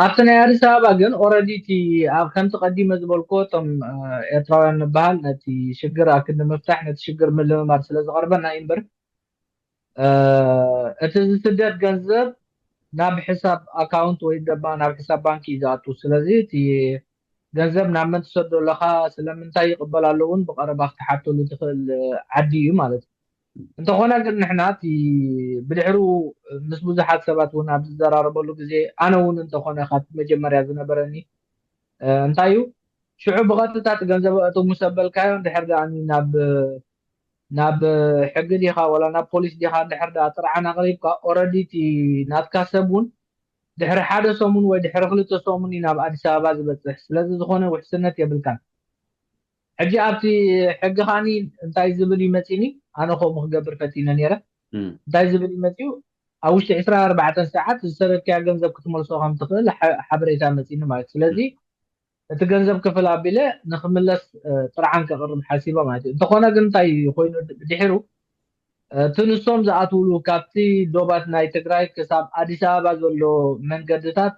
ኣብቲ ናይ ኣዲስ ኣበባ ግን ኦረዲ እቲ ኣብ ከምቲ ቀዲመ ዝበልኮ እቶም ኤርትራውያን ንበሃል ነቲ ሽግር ኣብ ክንዲ ምፍታሕ ነቲ ሽግር ምልምማድ ስለ ዝቐርበና እዩ እምበር እቲ ዝስደድ ገንዘብ ናብ ሕሳብ ኣካውንት ወይ ድማ ናብ ሕሳብ ባንኪ እዩ ዝኣቱ ስለዚ እቲ ገንዘብ ናብ መን ትሰዶ ኣለኻ ስለምንታይ ይቕበል ኣሎ እውን ብቐረባ ክትሓተሉ ትኽእል ዓዲ እዩ ማለት እዩ እንተኾነ ግን ንሕና እቲ ብድሕሩ ምስ ብዙሓት ሰባት እውን ኣብ ዝዘራረበሉ ግዜ ኣነ እውን እንተኾነ ካብቲ መጀመርያ ዝነበረኒ እንታይ እዩ ሽዑ ብቐጥታ እቲ ገንዘብ ኣእቱ ምስ ኣበልካዮ እንድሕር ደኣኒ ናብ ሕጊ ዲኻ ወላ ናብ ፖሊስ ዲኻ እንድሕር ደኣ ጥርዓን ኣቕሪብካ ኦረዲ እቲ ናትካ ሰብ እውን ድሕሪ ሓደ ሰሙን ወይ ድሕሪ 2 ሰሙን እዩ ናብ ኣዲስ ኣበባ ዝበፅሕ ስለዚ ዝኾነ ውሕስነት የብልካን ሕጂ ኣብቲ ሕጊ ኻኒ እንታይ ዝብል ይመፂኒ ኣነ ከምኡ ክገብር ፈቲነ ነይረ እንታይ ዝብል ይመፅዩ ኣብ ውሽጢ 24 ሰዓት ዝሰበብክያ ገንዘብ ክትመልሶ ከም ትኽእል ሓበሬታ መፂኒ ማለት ስለዚ እቲ ገንዘብ ክፍል ኣቢለ ንክምለስ ጥርዓን ከቕርብ ሓሲቦ ማለት እዩ እንተኾነ ግን እንታይ ኮይኑ ድሕሩ እቲ ንሶም ዝኣትውሉ ካብቲ ዶባት ናይ ትግራይ ክሳብ ኣዲስ ኣበባ ዘሎ መንገድታት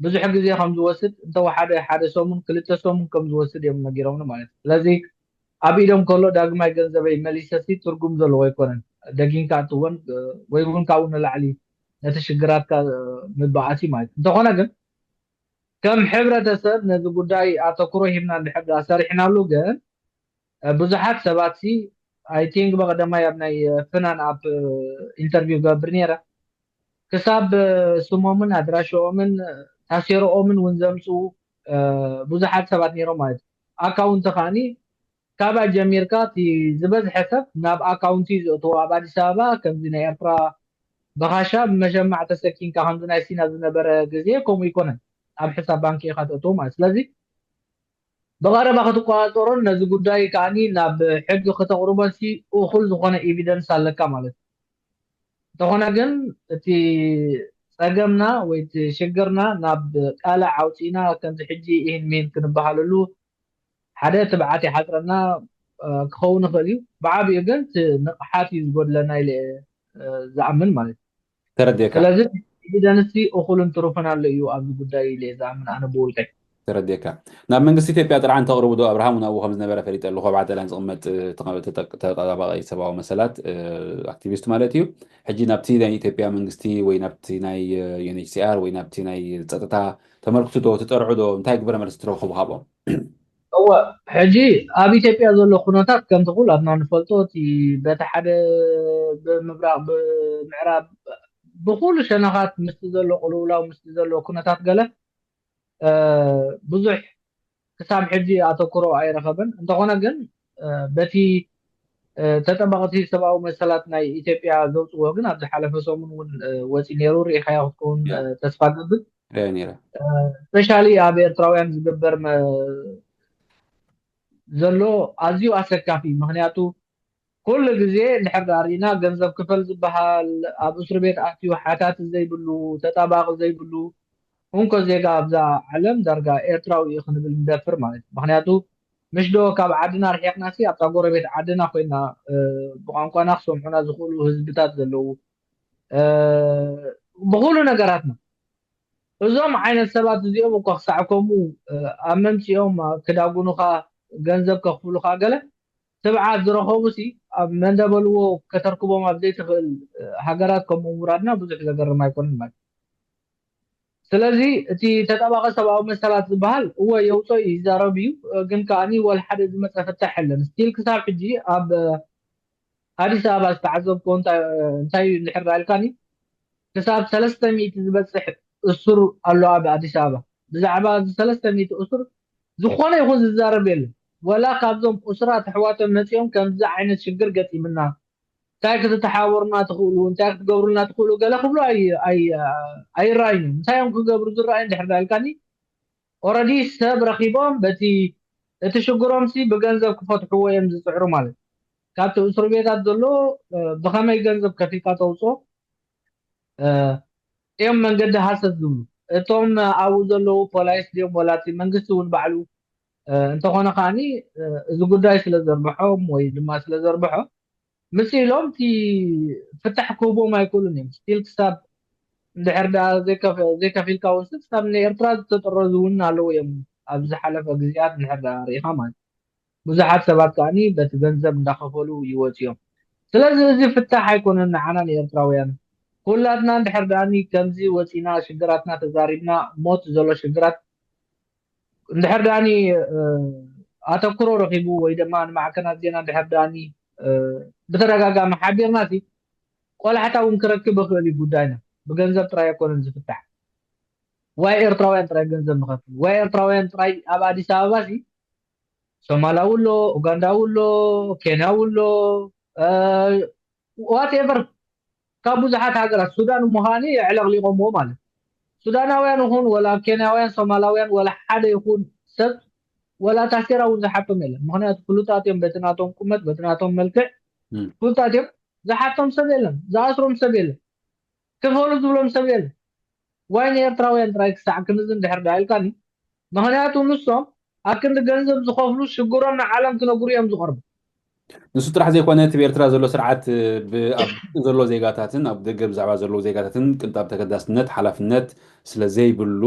ብዙሕ ግዜ ከም ዝወስድ እንተወሓደ ሓደ ሰሙን 2 ሰሙን ከም ዝወስድ እዮም ነጊሮምኒ ማለት እዩ ስለዚ ኣብ ኢዶም ከሎ ዳግማይ ገንዘበይ መሊሰሲ ትርጉም ዘለዎ ኣይኮነን ደጊንካ እትወን ወይ እውን ካብኡ ንላዕሊ ነቲ ሽግራትካ ምበኣሲ ማለት እዩ እንተኾነ ግን ከም ሕብረተሰብ ነዚ ጉዳይ ኣተኩሮ ሂብና እንድሕር ሰሪሕናሉ ግን ብዙሓት ሰባት ኣይ ቲንክ በቀዳማይ ኣብ ናይ ፍናን ኣብ ኢንተርቪው ገብር ነይረ ክሳብ ስሞምን ኣድራሾምን ታሲሮኦምን እውን ዘምፅኡ ብዙሓት ሰባት ነይሮም ማለት እዩ ኣካውንቲ ኻኒ ካብኣ ጀሚርካ እቲ ዝበዝሐ ሰብ ናብ ኣካውንቲ ዝእትዎ ኣብ ኣዲስ ኣበባ ከምዚ ናይ ኤርትራ ብኻሻ ብመሸማዕ ተሰኪንካ ከምዚ ናይ ሲና ዝነበረ ግዜ ከምኡ ይኮነን ኣብ ሕሳብ ባንኪ ኢኻ ተእትዎ ማለት ስለዚ ብቐረባ ክትቆፃፀሮን ነዚ ጉዳይ ከዓኒ ናብ ሕጊ ክተቕርቦሲ እኹል ዝኾነ ኤቪደንስ ኣለካ ማለት እዩ እንተኾነ ግን እቲ ፀገምና ወይ እቲ ሽግርና ናብ ቃላዕ ኣውፂና ከምዚ ሕጂ ይህን ሜን ክንበሃለሉ ሓደ ትብዓት ይሓፅረና ክኸውን ይኽእል እዩ ብዓብዩ ግን ንቕሓት እዩ ዝጎድለና ኢለ ዝኣምን ማለት እዩ ተረዲእካ ስለዚ ኤቪደንስ እኹልን ትሩፍን ኣሎ እዩ ኣብዚ ጉዳይ ኢለ ዝኣምን ኣነ ብውልቀይ ተረዲእካ ናብ መንግስቲ ኢትዮጵያ ጥርዓን ተቕርቡ ዶ ኣብርሃም እውን ኣብኡ ከም ዝነበረ ፈሊጥ ኣለኹ ኣብ ዓደላን ዝቕመጥ ተጠባባቂ ሰብኣዊ መሰላት ኣክቲቪስት ማለት እዩ ሕጂ ናብቲ ናይ ኢትዮጵያ መንግስቲ ወይ ናብቲ ናይ ዩኤንኤችሲአር ወይ ናብቲ ናይ ፀጥታ ተመልክቱ ዶ ትጠርዑ ዶ እንታይ ግብረ መልሲ ትረኽቡ ካብኦም እወ ሕጂ ኣብ ኢትዮጵያ ዘሎ ኩነታት ከምቲ ኩላትና ንፈልጦ እቲ በቲ ሓደ ብምብራቕ ብምዕራብ ብኩሉ ሸነኻት ምስቲ ዘሎ ቅልውላው ምስቲ ዘሎ ኩነታት ገለ ብዙሕ ክሳብ ሕጂ ኣተኩሮ ኣይረኸበን እንተኾነ ግን በቲ ተጠባቕቲ ሰብኣዊ መሰላት ናይ ኢትዮጵያ ዘውፅዎ ግን ኣብ ዝሓለፈ ሰሙን እውን ወፂ ነይሩ ርኢኻዮ ክትከውን ተስፋ ገብር ስፔሻሊ ኣብ ኤርትራውያን ዝግበር ዘሎ ኣዝዩ ኣሰካፊ ምክንያቱ ኩሉ ግዜ እንድሕር ዳሪና ገንዘብ ክፈል ዝበሃል ኣብ እስር ቤት ኣትዩ ሓታት ዘይብሉ ተጣባቂ ዘይብሉ እንኮ ዜጋ ኣብዛ ዓለም ዳርጋ ኤርትራዊ እዩ ክንብል ንደፍር ማለት እዩ ምክንያቱ مش دو كاب عدنا رحيقنا سي أبتا قربت عدنا خوينا بقانقوا نخصم حنا زخولو هزبتات زلو بقولو نقراتنا وزوم عين السبات زيوم وكخصعكمو أممت يوم كداقونو خا جنزب كخفلو خا قلا سبعات زرخوبو سي من دبلو كتركبو ما بديت هقراتكم ومرادنا بزح زقر ما يكون المال سلازي تي تتابع سبعة مسألة بحال هو يوصل يزاربيو جن كاني والحد مثلا فتح لنا ستيل كسار حجي أب أديس أبا استعذب كونت انتي الحر الكاني كساب 300 زبصح أسر الله أبا أديس أبا بزعبا 300 أسر زخونه يخون ززارب يله ولا قابضهم أسرات حواتهم نسيهم كان زع عين الشجر قتي منها تاك تتحاورنا تقولون تاك تقبرنا تقولوا قال خبلوا أي راين تايم كقبر ذو الراين دحر الكاني أوردي سب رقيبهم بتي تشجرهم سي بجنزب كفتحوا يمز سعره ماله كات أسر بيتات دلو بخمة جنزب كفيكات أوصو يوم من قد حاسس دلو توم عاوزلو بولايس ديوم ولاتي من قصون بعلو انت هنا خاني إذا قداي سلزربحهم ويدما سلزربحهم مسيلهم تي فتح كوبو ما يقولون ستيل كساب دحر دا زي كفيل كاونسل كساب من إرتراز تطرزون على يم أبز حلف أجزيات دحر دا ريحة مان بزحات سبات كاني بتجنزب دخفلو يوتيهم سلازم زي فتح يكون إن عنا إرتراويان كلاتنا دحر داني كمزي وسينا شجراتنا تزاربنا موت زلو شجرات دحر داني أتذكر رقيبو وإذا ما أنا معك ناس دينا دحر داني بترجع حبيرنا فيه ولا حتى ونكركب بخلي بودانا بجنزب ترى يكون نزفتح واير تراوين ترى جنزب مخفف واير تراوين ترى أبادي ساباسي سومالا ولا أوغندا ولا كينيا ولا whatever كابوزحات هاجر السودان ومهاني علاق لهم مو مال سوداناويان هون ولا كينياويان صوماليين ولا حدا يكون سب ولا تأثير أو زحاتهم إلا مهنا كلوتاتهم بتناتهم كمت بتناتهم ملك كلوتاتهم زحاتهم سبيلهم زاسرهم سبيل كيف هو زولهم سبيل وين يرتراوين ترايك ساعة كنزن دحر دايل كاني مهنياتهم نصهم أكن جنزب زخوفلو شجورنا عالم كنا قريم زخرب ንሱ ጥራሕ ዘይኮነ እቲ ብኤርትራ ዘሎ ስርዓት ዘሎ ዜጋታትን ኣብ ደገ ብዛዕባ ዘለዎ ዜጋታትን ቅንጣብ ተገዳስነት ሓላፍነት ስለዘይብሉ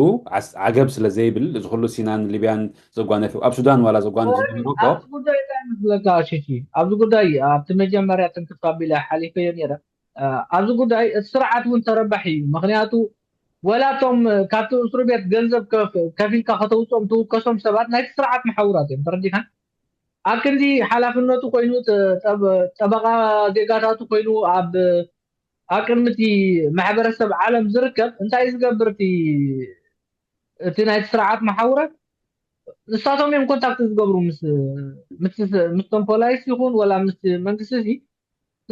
ዓገብ ስለዘይብል እዚ ኩሉ ሲናን ሊብያን ዘጓነፍ ኣብ ሱዳን ዋላ ዘጓነፍ ዝነበሮ ኣብዚ ጉዳይ እንታይ መስለካ ሽቺ ኣብዚ ጉዳይ ኣብቲ መጀመርያ ትንክፍ ኣቢላ ሓሊፈዮ ነይረ ኣብዚ ጉዳይ እቲ ስርዓት እውን ተረባሒ እዩ ምክንያቱ ወላቶም ካብቲ እስር ቤት ገንዘብ ከፊልካ ከተውፅኦም ትውከሶም ሰባት ናይቲ ስርዓት መሓውራት እዮም ተረዲኻን ኣብ ክንዲ ሓላፍነቱ ኮይኑ ጠበቃ ዜጋታቱ ኮይኑ ኣብ ቅድሚቲ ማሕበረሰብ ዓለም ዝርከብ እንታይ ዝገብር እቲ ናይቲ ስርዓት መሓውራት ንሳቶም እዮም ኮንታክት ዝገብሩ ምስቶም ፖላይስ ይኹን ወላ ምስ መንግስቲ እዚ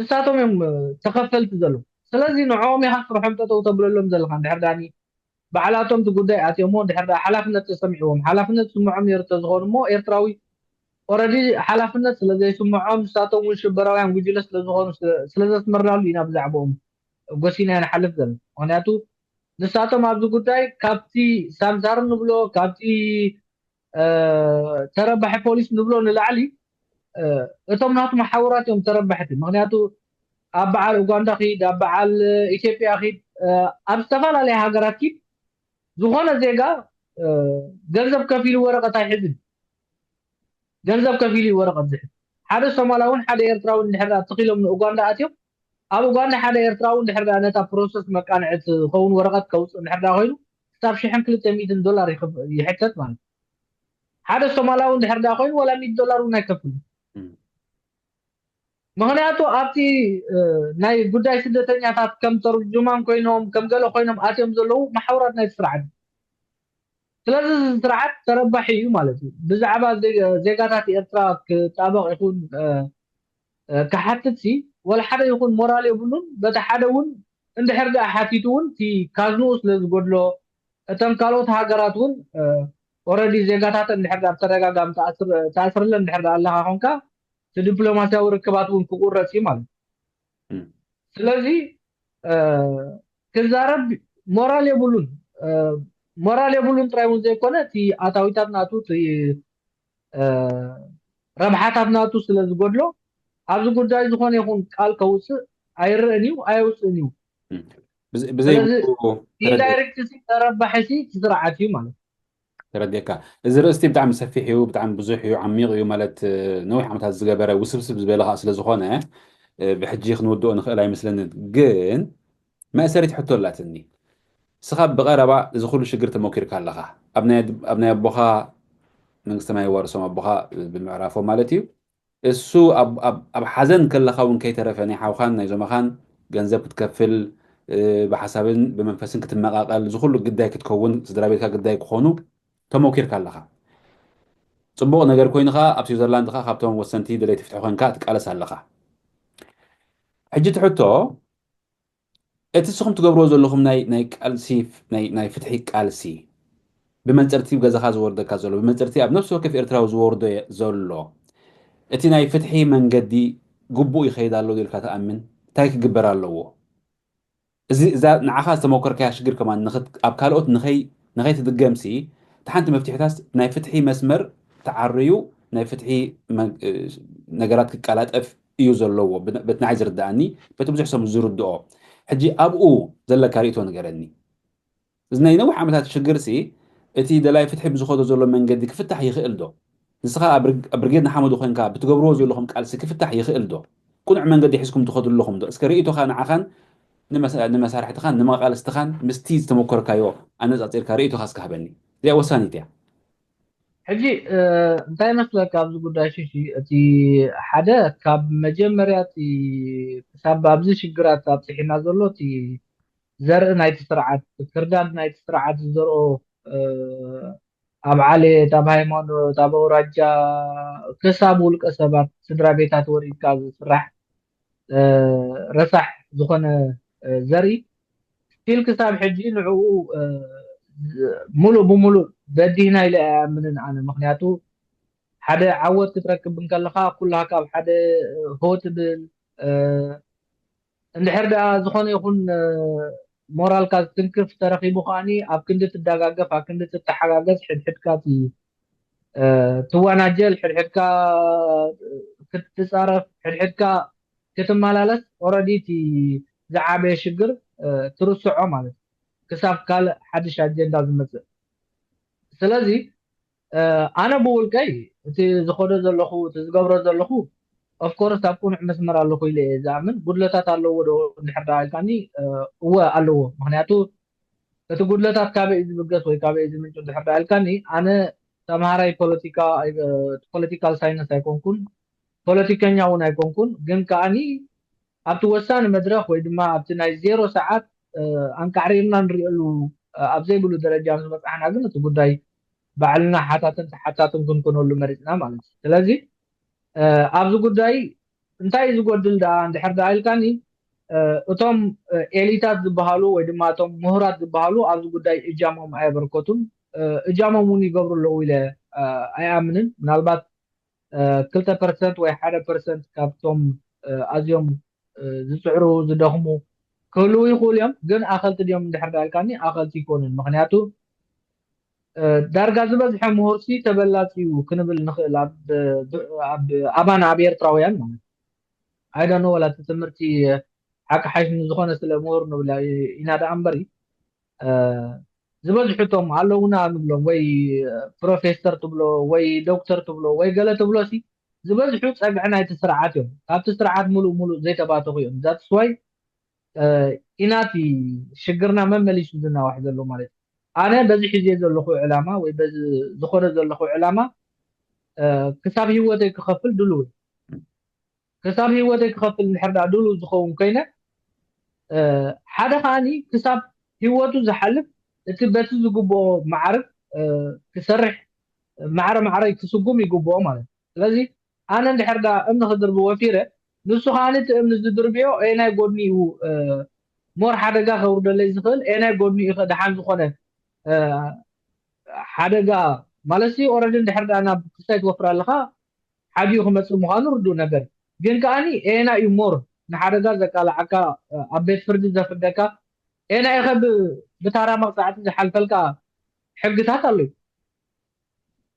ንሳቶም እዮም ተኸፈልቲ ዘሎ ስለዚ ንዕኦም ኢኻ ስርሖም ጠጠው ተብለሎም ዘለካ እንድሕር ዳኒ ባዕላቶም እቲ ጉዳይ ኣትዮሞ እንድሕር ዳ ሓላፍነት ተሰሚዕዎም ሓላፍነት ስምዖም ነይሩ ተዝኾኑ እሞ ኤርትራዊ ኦረዲ ሓላፍነት ስለዘይስምዖም ንሳቶም እውን ሽበራውያን ጉጅለ ስለዝኾኑ ስለዘስመርናሉ ኢና ብዛዕባኦም ጎሲና ንሓልፍ ዘለና ምክንያቱ ንሳቶም ኣብዚ ጉዳይ ካብቲ ሳምሳር ንብሎ ካብቲ ተረባሒ ፖሊስ ንብሎ ንላዕሊ እቶም ናቱ መሓውራት እዮም ተረባሕቲ ምክንያቱ ኣብ በዓል ኡጋንዳ ኺድ ኣብ በዓል ኢትዮጵያ ኺድ ኣብ ዝተፈላለየ ሃገራት ኺድ ዝኾነ ዜጋ ገንዘብ ከፊሉ ወረቐት ኣይሕዝን ገንዘብ ከፊሉ ወረቐት ዝሕዝ ሓደ ሶማላውን ሓደ ኤርትራውን እንድሕር ተኺሎም ንኡጋንዳ ኣትዮም ኣብ ኡጋንዳ ሓደ ኤርትራውን እንድሕር ነታ ፕሮሰስ መቃንዕት ዝኸውን ወረቐት ከውፅእ እንድሕር ኮይኑ ክሳብ $1,200 ይሕተት ማለት ሓደ ሶማላውን እንድሕር ኮይኑ ወላ $100 እውን ኣይከፍሉ ምክንያቱ ኣብቲ ናይ ጉዳይ ስደተኛታት ከም ተርጁማን ኮይኖም ከም ገለ ኮይኖም ኣትዮም ዘለዉ ማሕበራት ናይ ስርዓት ስለዚ ስርዓት ተረባሒ እዩ ማለት እዩ ብዛዕባ ዜጋታት ኤርትራ ክጣበቕ ይኹን ክሓትት ሲ ወላ ሓደ ይኹን ሞራል የብሉን በቲ ሓደ እውን እንድሕር ዳ ሓቲቱ እውን እቲ ካዝንኡ ስለዝጎድሎ እቶም ካልኦት ሃገራት እውን ኦረዲ ዜጋታት እንድሕር ዳ ብተደጋጋሚ ተኣስርለን እንድሕር ዳ ኣለካ ኮንካ እቲ ዲፕሎማስያዊ ርክባት እውን ክቁረፅ እዩ ማለት ስለዚ ክዛረብ ሞራል የብሉን ጥራይ እውን ዘይኮነ እቲ ኣታዊታት ናቱ እቲ ረብሓታት ናቱ ስለዝጎድሎ ኣብዚ ጉዳይ ዝኾነ ይኹን ቃል ከውፅእ ኣይርአን እዩ ኣይውፅእን እዩ ኢንዳይሬክት ተረባሒ ስርዓት እዩ ማለት ተረዲካ እዚ ርእስቲ ብጣዕሚ ሰፊሕ እዩ ብጣዕሚ ብዙሕ እዩ ዓሚቕ እዩ ማለት ነዊሕ ዓመታት ዝገበረ ውስብስብ ዝበለኻ ስለዝኾነ ብሕጂ ክንውድኦ ንኽእል ኣይመስለንን ግን መእሰሪት ሕቶ ኣላትኒ سخاب بقربا إذا كل شجرة تموكير كاللها أبناء أبوها من سماي ورسوم أبوها بالمعرفة مالتي السو أب حزن كلها ون كي ترفني حاوخان نيزو مخان جنزب تكفل بحسب بمنفسن كتمقاقل زخلو قداي كتكون سدرابيتك قداي كخونو تموكير كاللها صبغ نجار كوينخا أب سويسرلاند خا خابتهم وسنتي دلي تفتحوا خنكا تقالس هلخا حجي تحطو اتسخم تقبرو زلخم ناي قالسي ناي فتحي قالسي بمنصرتي بغزاخا زوردكا زلو بمنصرتي اب نفسه كيف ارتراو زوردو زلو اتي ناي فتحي منقدي قبو يخيدالو ديلكا تأمن تايك قبرالو إذا نعخاز تموكر كاش شجر كمان نخد أب كالوت نخي تدقمسي تحنت مفتحتاس ناي فتحي مسمر تعريو ناي فتحي نجارات كالات اف يوزلو بتنعز رداني بتبزح سم زردو حجي أبو زلا كاريتو نجرني إذا ينوح عملات شجرسي اتي دلاي فتحي بزخوتو زلو من قدي كفتح يخيل دو نسخة أبرجينا حمد وخنكا بتجبروز لهم كالسي كفتح يخيل دو كون عمان قد يحسكم تاخذوا لهم دو اسكريتو خان عخان نما سارح تخان نما قال استخان مستيز تمكر كايو انا زاتير كاريتو خاص كهبني زي وسانيتيا حجي انتي مثلا كاب زغدا شيشي اتي حدا كاب مجمرياتي حساب ابزي شجرات ابصحنا زلو تي زرع نايت سرعات كرداد نايت سرعات زرو اب علي تاب هايمون تاب وراجا كساب ولق سبات سدرا بيتات وريكا سرح رسح زخنه زري تيل كساب حجي نعو ملو بملو بدينا الى من انا مخنياتو حدا عود كتركب نكلخا كلها كاب حدا هوت بال اندحر دا زخونه يكون مورال كاز تنكف ترخيبو خاني اب كنت تدغاغف اب كنت تتحغاغس حدكاتي تواناجل حدكا كتصارف حدكا كتمالالس اوريدي تي زعابه شجر ترسعو ማለት كساب قال حدش اجندا زمص سلازي انا بقول كاي انت زخوده زلخو تزغبرو زلخو اوف كورس تكون مسمر الله كويله زامن ጉድለታት አለው ወደ እንድሕር ዳልካኒ هو አለው ምክንያቱ እቲ ጉድለታት ካበይ ዝብገስ ወይ ካበይ ዝምንጭ እንድሕር ዳልካኒ አነ ተማሃራይ ፖለቲካል ሳይንስ አይኮንኩን ፖለቲከኛ እውን አይኮንኩን ግን ከአኒ ኣብቲ ወሳኒ መድረክ ወይ ድማ ኣብቲ ናይ ዜሮ ሰዓት አንቃሪና ንሪእሉ ኣብ ዘይብሉ ደረጃ ዝመፅሓና ግን እቲ ጉዳይ ባዕልና ሓታትን ክንኮነሉ መሪፅና ማለት እዩ ስለዚ ኣብዚ ጉዳይ እንታይ ዝጎድል ዳ እንድሕር ዳኢልካኒ እቶም ኤሊታት ዝበሃሉ ወይ ድማ እቶም ምሁራት ዝበሃሉ ኣብዚ ጉዳይ እጃሞም ኣይበርከቱን እጃሞም እውን ይገብሩ ኣለዉ ኢለ ኣይኣምንን ምናልባት 2% ወይ 1% ካብቶም ኣዝዮም ዝፅዕሩ ዝደኽሙ ክህልው ይኽእሉ እዮም ግን ኣኸልቲ ድዮም እንድሕር ዳኢልካኒ ኣኸልቲ ይኮኑን ምክንያቱ ዳርጋ ዝበዝሐ ምሁርሲ ተበላፂዩ ክንብል ንኽእል ኣባና ኣብ ኤርትራውያን ማለት I don't know ወላ ትምህርቲ ሓቂ ሓሽኒ ዝኾነ ስለ ምሁር ንብላ ኢና ዳ እምበሪ ዝበዝሕቶም ኣለውና ንብሎም ወይ ፕሮፌሰር ትብሎ ወይ ዶክተር ትብሎ ወይ ገለ ትብሎሲ ዝበዝሑ ፀግዒ ናይቲ ስርዓት እዮም ካብቲ ስርዓት ሙሉእ ዘይተባተኹ እዮም ዛትስ ዋይ ኢናቲ ሽግርና መመሊሱ ዝናዋሕ ዘሎ ማለት እዩ أنا بزي حزي زلخو علامة وبز زخورة زلخو علامة كساب هيوتك خفل دلوي كساب هيوتك خفل نحرد دلو زخو مكينة حدا خاني كساب هيوتو زحلف تبت زقبو معرف تسرح معرة يكسقوم يقبو ماله لذي أنا نحرد أمن خضر بوفيرة نسو خاني تأمن زدربيو أنا يقولني مور حدا قا خورد اللي زخل أنا يقولني دحان زخونة ሓደጋ ማለሲ ኦሬዲ እንድሕር ዳና ክሳይ ትወፍር ኣለኻ ሓዲዩ ክመፅእ ምዃኑ ርዱእ ነገር ግን ከዓኒ ኤና እዩ ሞር ንሓደጋ ዘቃልዓካ ኣብ ቤት ፍርዲ ዘፍርደካ ኤና ኢኸ ብታራ መቕፃዕቲ ዝሓልፈልካ ሕግታት ኣለዩ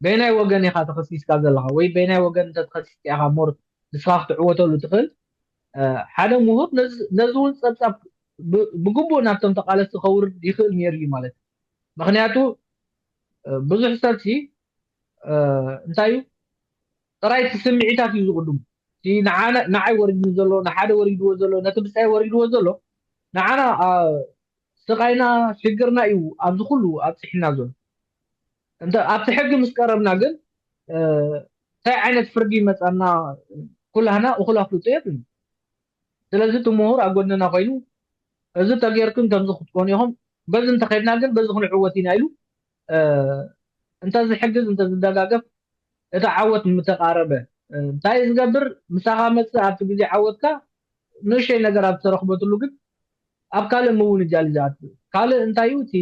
በይናይ ወገን ኢኻ ተኸሲስካ ዘለኻ ወይ በይናይ ወገን እንተተኸሲስካ ኢኻ ሞር ንስኻ ክትዕወተሉ ትኽእል ሓደ ምሁር ነዚ እውን ፀብፃብ ብግቡእ ናብቶም ተቃለስቲ ከውርድ ይኽእል ነይሩ እዩ ማለት እዩ ምክንያቱ ብዙሕ ሰብሲ እንታይ እዩ ጥራይ ስምዒታት እዩ ዝቕድሙ እቲ ንዓይ ወሪድኒ ዘሎ ንሓደ ወሪድዎ ዘሎ ነቲ ብሳይ ወሪድዎ ዘሎ ንዓና سقينا شجرنا إيو أبز كله أبصحنا زون أنت أبتحق مسكربنا جن تاي عينة فرقي مثلا كلها وكلها فلوتير ስለዚህ ትምሁር አጎነና ኮይኑ እዚ ተገርክን ከምዚ ክትኮን ይኹም በዚ እንተኸድና ግን በዚ ክንዕወት ኢና ኢሉ እንተ ዝሕግዝ እንተ ዝደጋገፍ እቲ ዓወት ምተቃረበ እንታይ ዝገብር ምሳኻ መፅእ ኣብቲ ግዜ ዓወትካ ንእሽተይ ነገር ኣብ ተረኽበትሉ ግን ኣብ ካልእ ምውን እጃል ዝኣቱ ካልእ እንታይ እዩ እቲ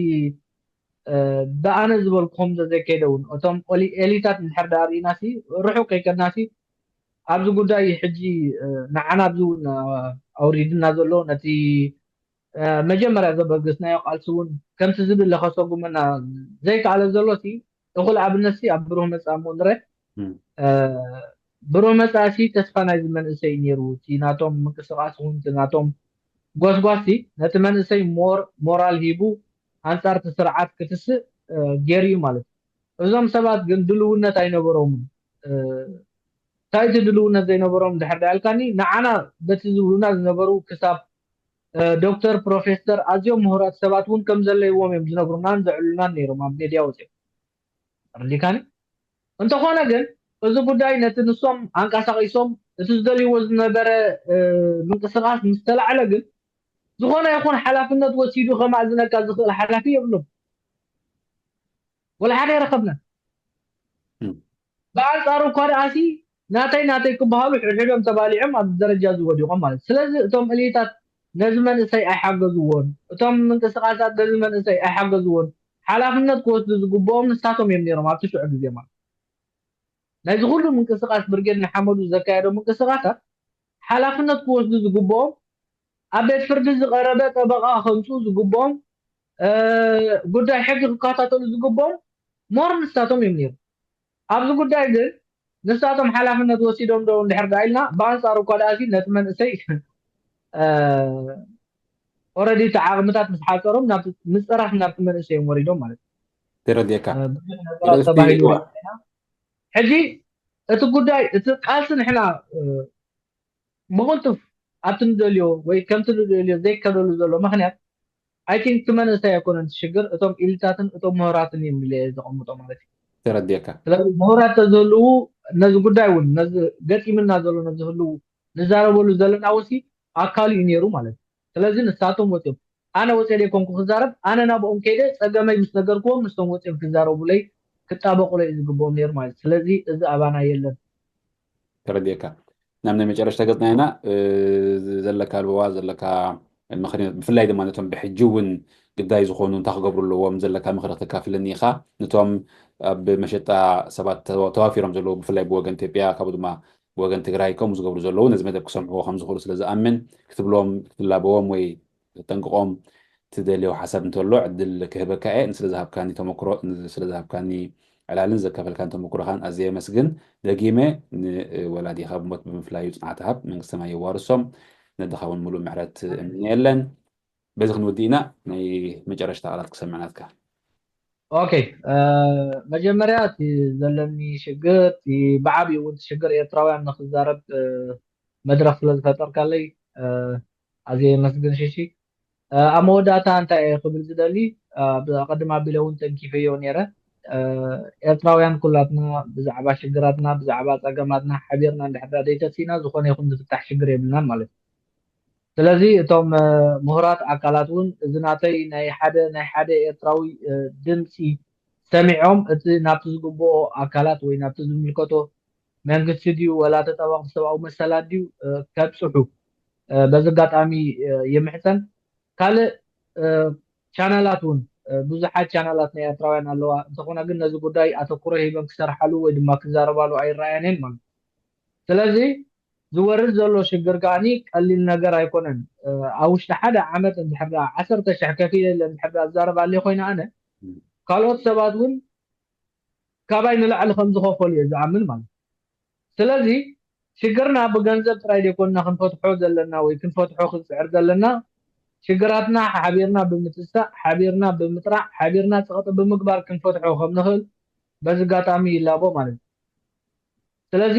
ብኣነ ዝበልኩኹም ዘዘይከይደውን እቶም ኤሊታት እንድሕር ዳ ርኢናሲ ርሑቅ ከይከድናሲ ኣብዚ ጉዳይ ሕጂ ንዓና ኣብዚ እውን ኣውሪድና ዘሎ ነቲ መጀመርያ ዘበገስናዮ ቃልሲ እውን ከምቲ ዝብል ለኸሰጉመና ዘይከኣለ ዘሎ እቲ እኹል ኣብነት ኣብ ብሩህ መፅኣ እሞ ንርኢ ብሩህ መፅእ ተስፋ ናይ መንእሰይ ነይሩ እቲ ናቶም ምንቅስቃስ እውን ናቶም ጓስጓሲ ነቲ መንእሰይ ሞራል ሂቡ ኣንፃር እቲ ስርዓት ክትስእ ገይሩ እዩ ማለት እዩ እዞም ሰባት ግን ድልውነት ኣይነበሮምን ታይት ድልውነት ዘይነበሮም ድሕር ዳልካኒ ንዓና በቲ ዝብሉና ዝነበሩ ክሳብ ዶክተር ፕሮፌሰር ኣዝዮም ምሁራት ሰባት እውን ከም ዘለይዎም እዮም ዝነግሩናን ዘዕሉናን ነይሮም ኣብ ሚድያ ወፂኦም ርዲካኒ እንተኾነ ግን እዚ ጉዳይ ነቲ ንሶም ኣንቀሳቂሶም እቲ ዝደልይዎ ዝነበረ ምንቅስቃስ ምስ ተላዕለ ግን ዝኾነ ይኹን ሓላፍነት ወሲዱ ከማዕዝነካ ዝኽእል ሓላፊ የብሎም ወላ ሓደ ይረኸብና ብኣንፃሩ እኳ ደኣሲ ናተይ ክበሃሉ ሕድሕዶም ተባሊዖም ኣብ ደረጃ ዝወዲቖም ማለት ስለዚ እቶም እሊታት ነዚ መንእሰይ ኣይሓገዝዎን እቶም ምንቅስቃሳት ነዚ መንእሰይ ኣይሓገዝዎን ሓላፍነት ክወስዱ ዝግብኦም ንሳቶም እዮም ነይሮም ኣብቲ ሽዑ ግዜ ማለት ናይዚ ኩሉ ምንቅስቃስ ብርጌድ ንሓመዱ ዘካየዶም ምንቅስቃሳት ሓላፍነት ክወስዱ ዝግብኦም ኣብ ቤት ፍርዲ ዝቐረበ ጠበቓ ከምፁ ዝግብኦም ጉዳይ ሕጊ ክከታተሉ ዝግብኦም ሞር ንሳቶም እዮም ነይሮም ኣብዚ ጉዳይ ግን ንሳቶም ሓላፍነት ወሲዶም ዶ እንድሕር ዳ ኢልና ብኣንፃሩ እኳ ደኣሲ ነቲ መንእሰይ ኦረዲ ተዓቕምታት ምስ ሓፀሮም ምፅራፍ ናብቲ መንእሰይ ወሪዶም ማለት እዩ ተረድየካ ተባሂሉ ሕጂ እቲ ጉዳይ እቲ ቃልሲ ንሕና ብቕልጡፍ ኣብቲ ንደልዮ ወይ ከምቲ ንደልዮ ዘይከደሉ ዘሎ ምክንያት ኣይ ቲንክ እቲ መንእሰይ ኣይኮነን ትሽግር እቶም ኢልታትን እቶም ምሁራትን እዮም ዘቐምጦ ማለት እዩ ተረድየካ ስለዚ ምሁራት ተዘልው ነዚ ጉዳይ እውን ነዚ ገጢምና ዘሎ ነዝህልው ንዛረበሉ ዘለና ወሲ ኣካል እዩ ነይሩ ማለት እዩ ስለዚ ንሳቶም ወፂኦም ኣነ ወፂአ ደይኮንኩ ክዛረብ ኣነ ናብኦም ከይደ ፀገመይ ምስ ነገርክዎም ንስቶም ወፂኦም ክዛረቡለይ ክጣበቁለይ እዩ ዝግብኦም ነይሩ ማለት ስለዚ እዚ ኣባና የለን ተረድየካ ናብ ናይ መጨረሻ ገፅና ኢና ዘለካ ልበዋ ዘለካ ምክንያት ብፍላይ ድማ ነቶም ብሕጂ እውን ግዳይ ዝኾኑ እንታይ ክገብሩ ኣለዎም ዘለካ ምክሪ ክትካፍለኒ ኢኻ ነቶም ኣብ መሸጣ ሰባት ተዋፊሮም ዘለዉ ብፍላይ ብወገን ኢትዮጵያ ካብኡ ድማ ብወገን ትግራይ ከምኡ ዝገብሩ ዘለዉ ነዚ መደብ ክሰምዕዎ ከም ዝኽእሉ ስለ ዝኣምን ክትብሎም ክትላበዎም ወይ ክጠንቅቖም ትደልዮ ሓሳብ እንተሎ ዕድል ክህበካ እየ ንስለ ዝሃብካኒ ተመክሮ ስለ ዝሃብካኒ ዕላልን ዘካፈልካን ተመክሮኻን ኣዝየ መስግን ደጊመ ንወላዲኻ ብሞት ብምፍላዩ ፅንዓት ሃብ መንግስቲ ሰማይ የዋርሶም ነድኻ እውን ሙሉእ ምሕረት እምኒ የለን በዚ ክንወዲ ኢና ናይ መጨረሽታ ቃላት ክሰምዕናትካ ኦኬ መጀመርያ እቲ ዘለኒ ሽግር እቲ ብዓብዪ እውን ሽግር ኤርትራውያን ንክዛረብ መድረክ ስለ ዝፈጠርካለይ ኣዝየ መስግን ሽሺ ኣብ መወዳእታ እንታይ እየ ክብል ዝደሊ ቀድማ ኣቢለ እውን ተንኪፈዮ ነይረ ኤርትራውያን ኩላትና ብዛዕባ ሽግራትና ብዛዕባ ፀገማትና ሓቢርና እንድሕር ደይተሲና ዝኾነ ይኹን ዝፍታሕ ሽግር የብልናን ማለት እዩ ስለዚ እቶም ምሁራት ኣካላት እውን እዚ ናተይ ናይ ሓደ ኤርትራዊ ድምፂ ሰሚዖም እቲ ናብቲ ዝግብኦ ኣካላት ወይ ናብቲ ዝምልከቶ መንግስቲ ድዩ ወላ ተጠባቕቲ ሰብኣዊ መሰላት ድዩ ከብፅሑ በዚ ኣጋጣሚ የምሕፀን ካልእ ቻነላት እውን ብዙሓት ቻነላት ናይ ኤርትራውያን ኣለዋ እንተኾነ ግን ነዚ ጉዳይ ኣተኩሮ ሂቦም ክሰርሓሉ ወይ ድማ ክዛረባሉ ኣይረኣየንን ማለት ስለዚ ዝወርድ ዘሎ ሽግር ከዓኒ ቀሊል ነገር ኣይኮነን ኣብ ውሽጢ ሓደ ዓመት እንድሕር 10,000 ከፊለ እንድሕር ዝዛረብ ኣለይ ኮይና ኣነ ካልኦት ሰባት እውን ካባይ ንላዕሊ ከም ዝኸፈሉ እየ ዝኣምን ማለት ስለዚ ሽግርና ብገንዘብ ጥራይ ዘይኮንና ክንፈትሖ ዘለና ወይ ክንፈትሖ ክንስዕር ዘለና ሽግራትና ሓቢርና ብምትሳእ ሓቢርና ብምጥራዕ ሓቢርና ፀቕጢ ብምግባር ክንፈትሖ ከም ንኽእል በዚ ኣጋጣሚ ይላቦ ማለት ስለዚ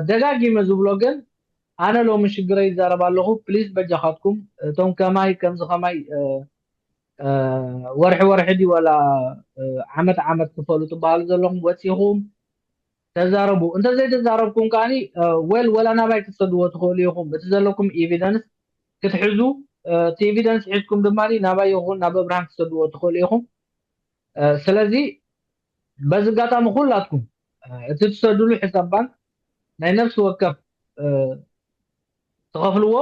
ደጋጊመ ዝብሎ ግን ኣነ ሎሚ ሽግረይ ይዛረብ ኣለኹ ፕሊዝ በጃኻትኩም እቶም ከማይ ከምዚ ከማይ ورح دي ولا عمت كفلوا تبال زلهم وتيهم تزاربوا انت زي تزاربكم كاني ولا انا باي تصدوا تخوليهم بتزلكم ايفيدنس كتحزوا تي ايفيدنس حزكم دماني نابا يخون نابا برهان تصدوا تخوليهم سلازي بزقاتا كلاتكم تتصدوا له حساب بنك ናይ ነፍሲ ወከፍ ተኸፍልዎ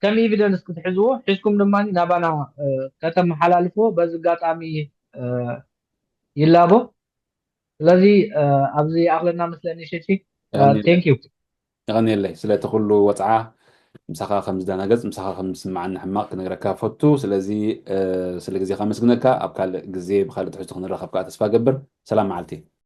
ከም ኤቪደንስ ክትሕዝዎ ሒዝኩም ድማ ናባና ከተመሓላልፍዎ በዚ ኣጋጣሚ ይላቦ ስለዚ ኣብዚ ኣኽለና መስለኒ ሸቺ ቴንክ ዩ يغنيلي سلاتي كله وطعة مسخا خمس دناجز مسخا خمس معنا حماق نقرا فوتو سلازي سلازي خمس جنكا أبكال جزيب خالد حسن نرخب كاتس فاجبر سلام عليكم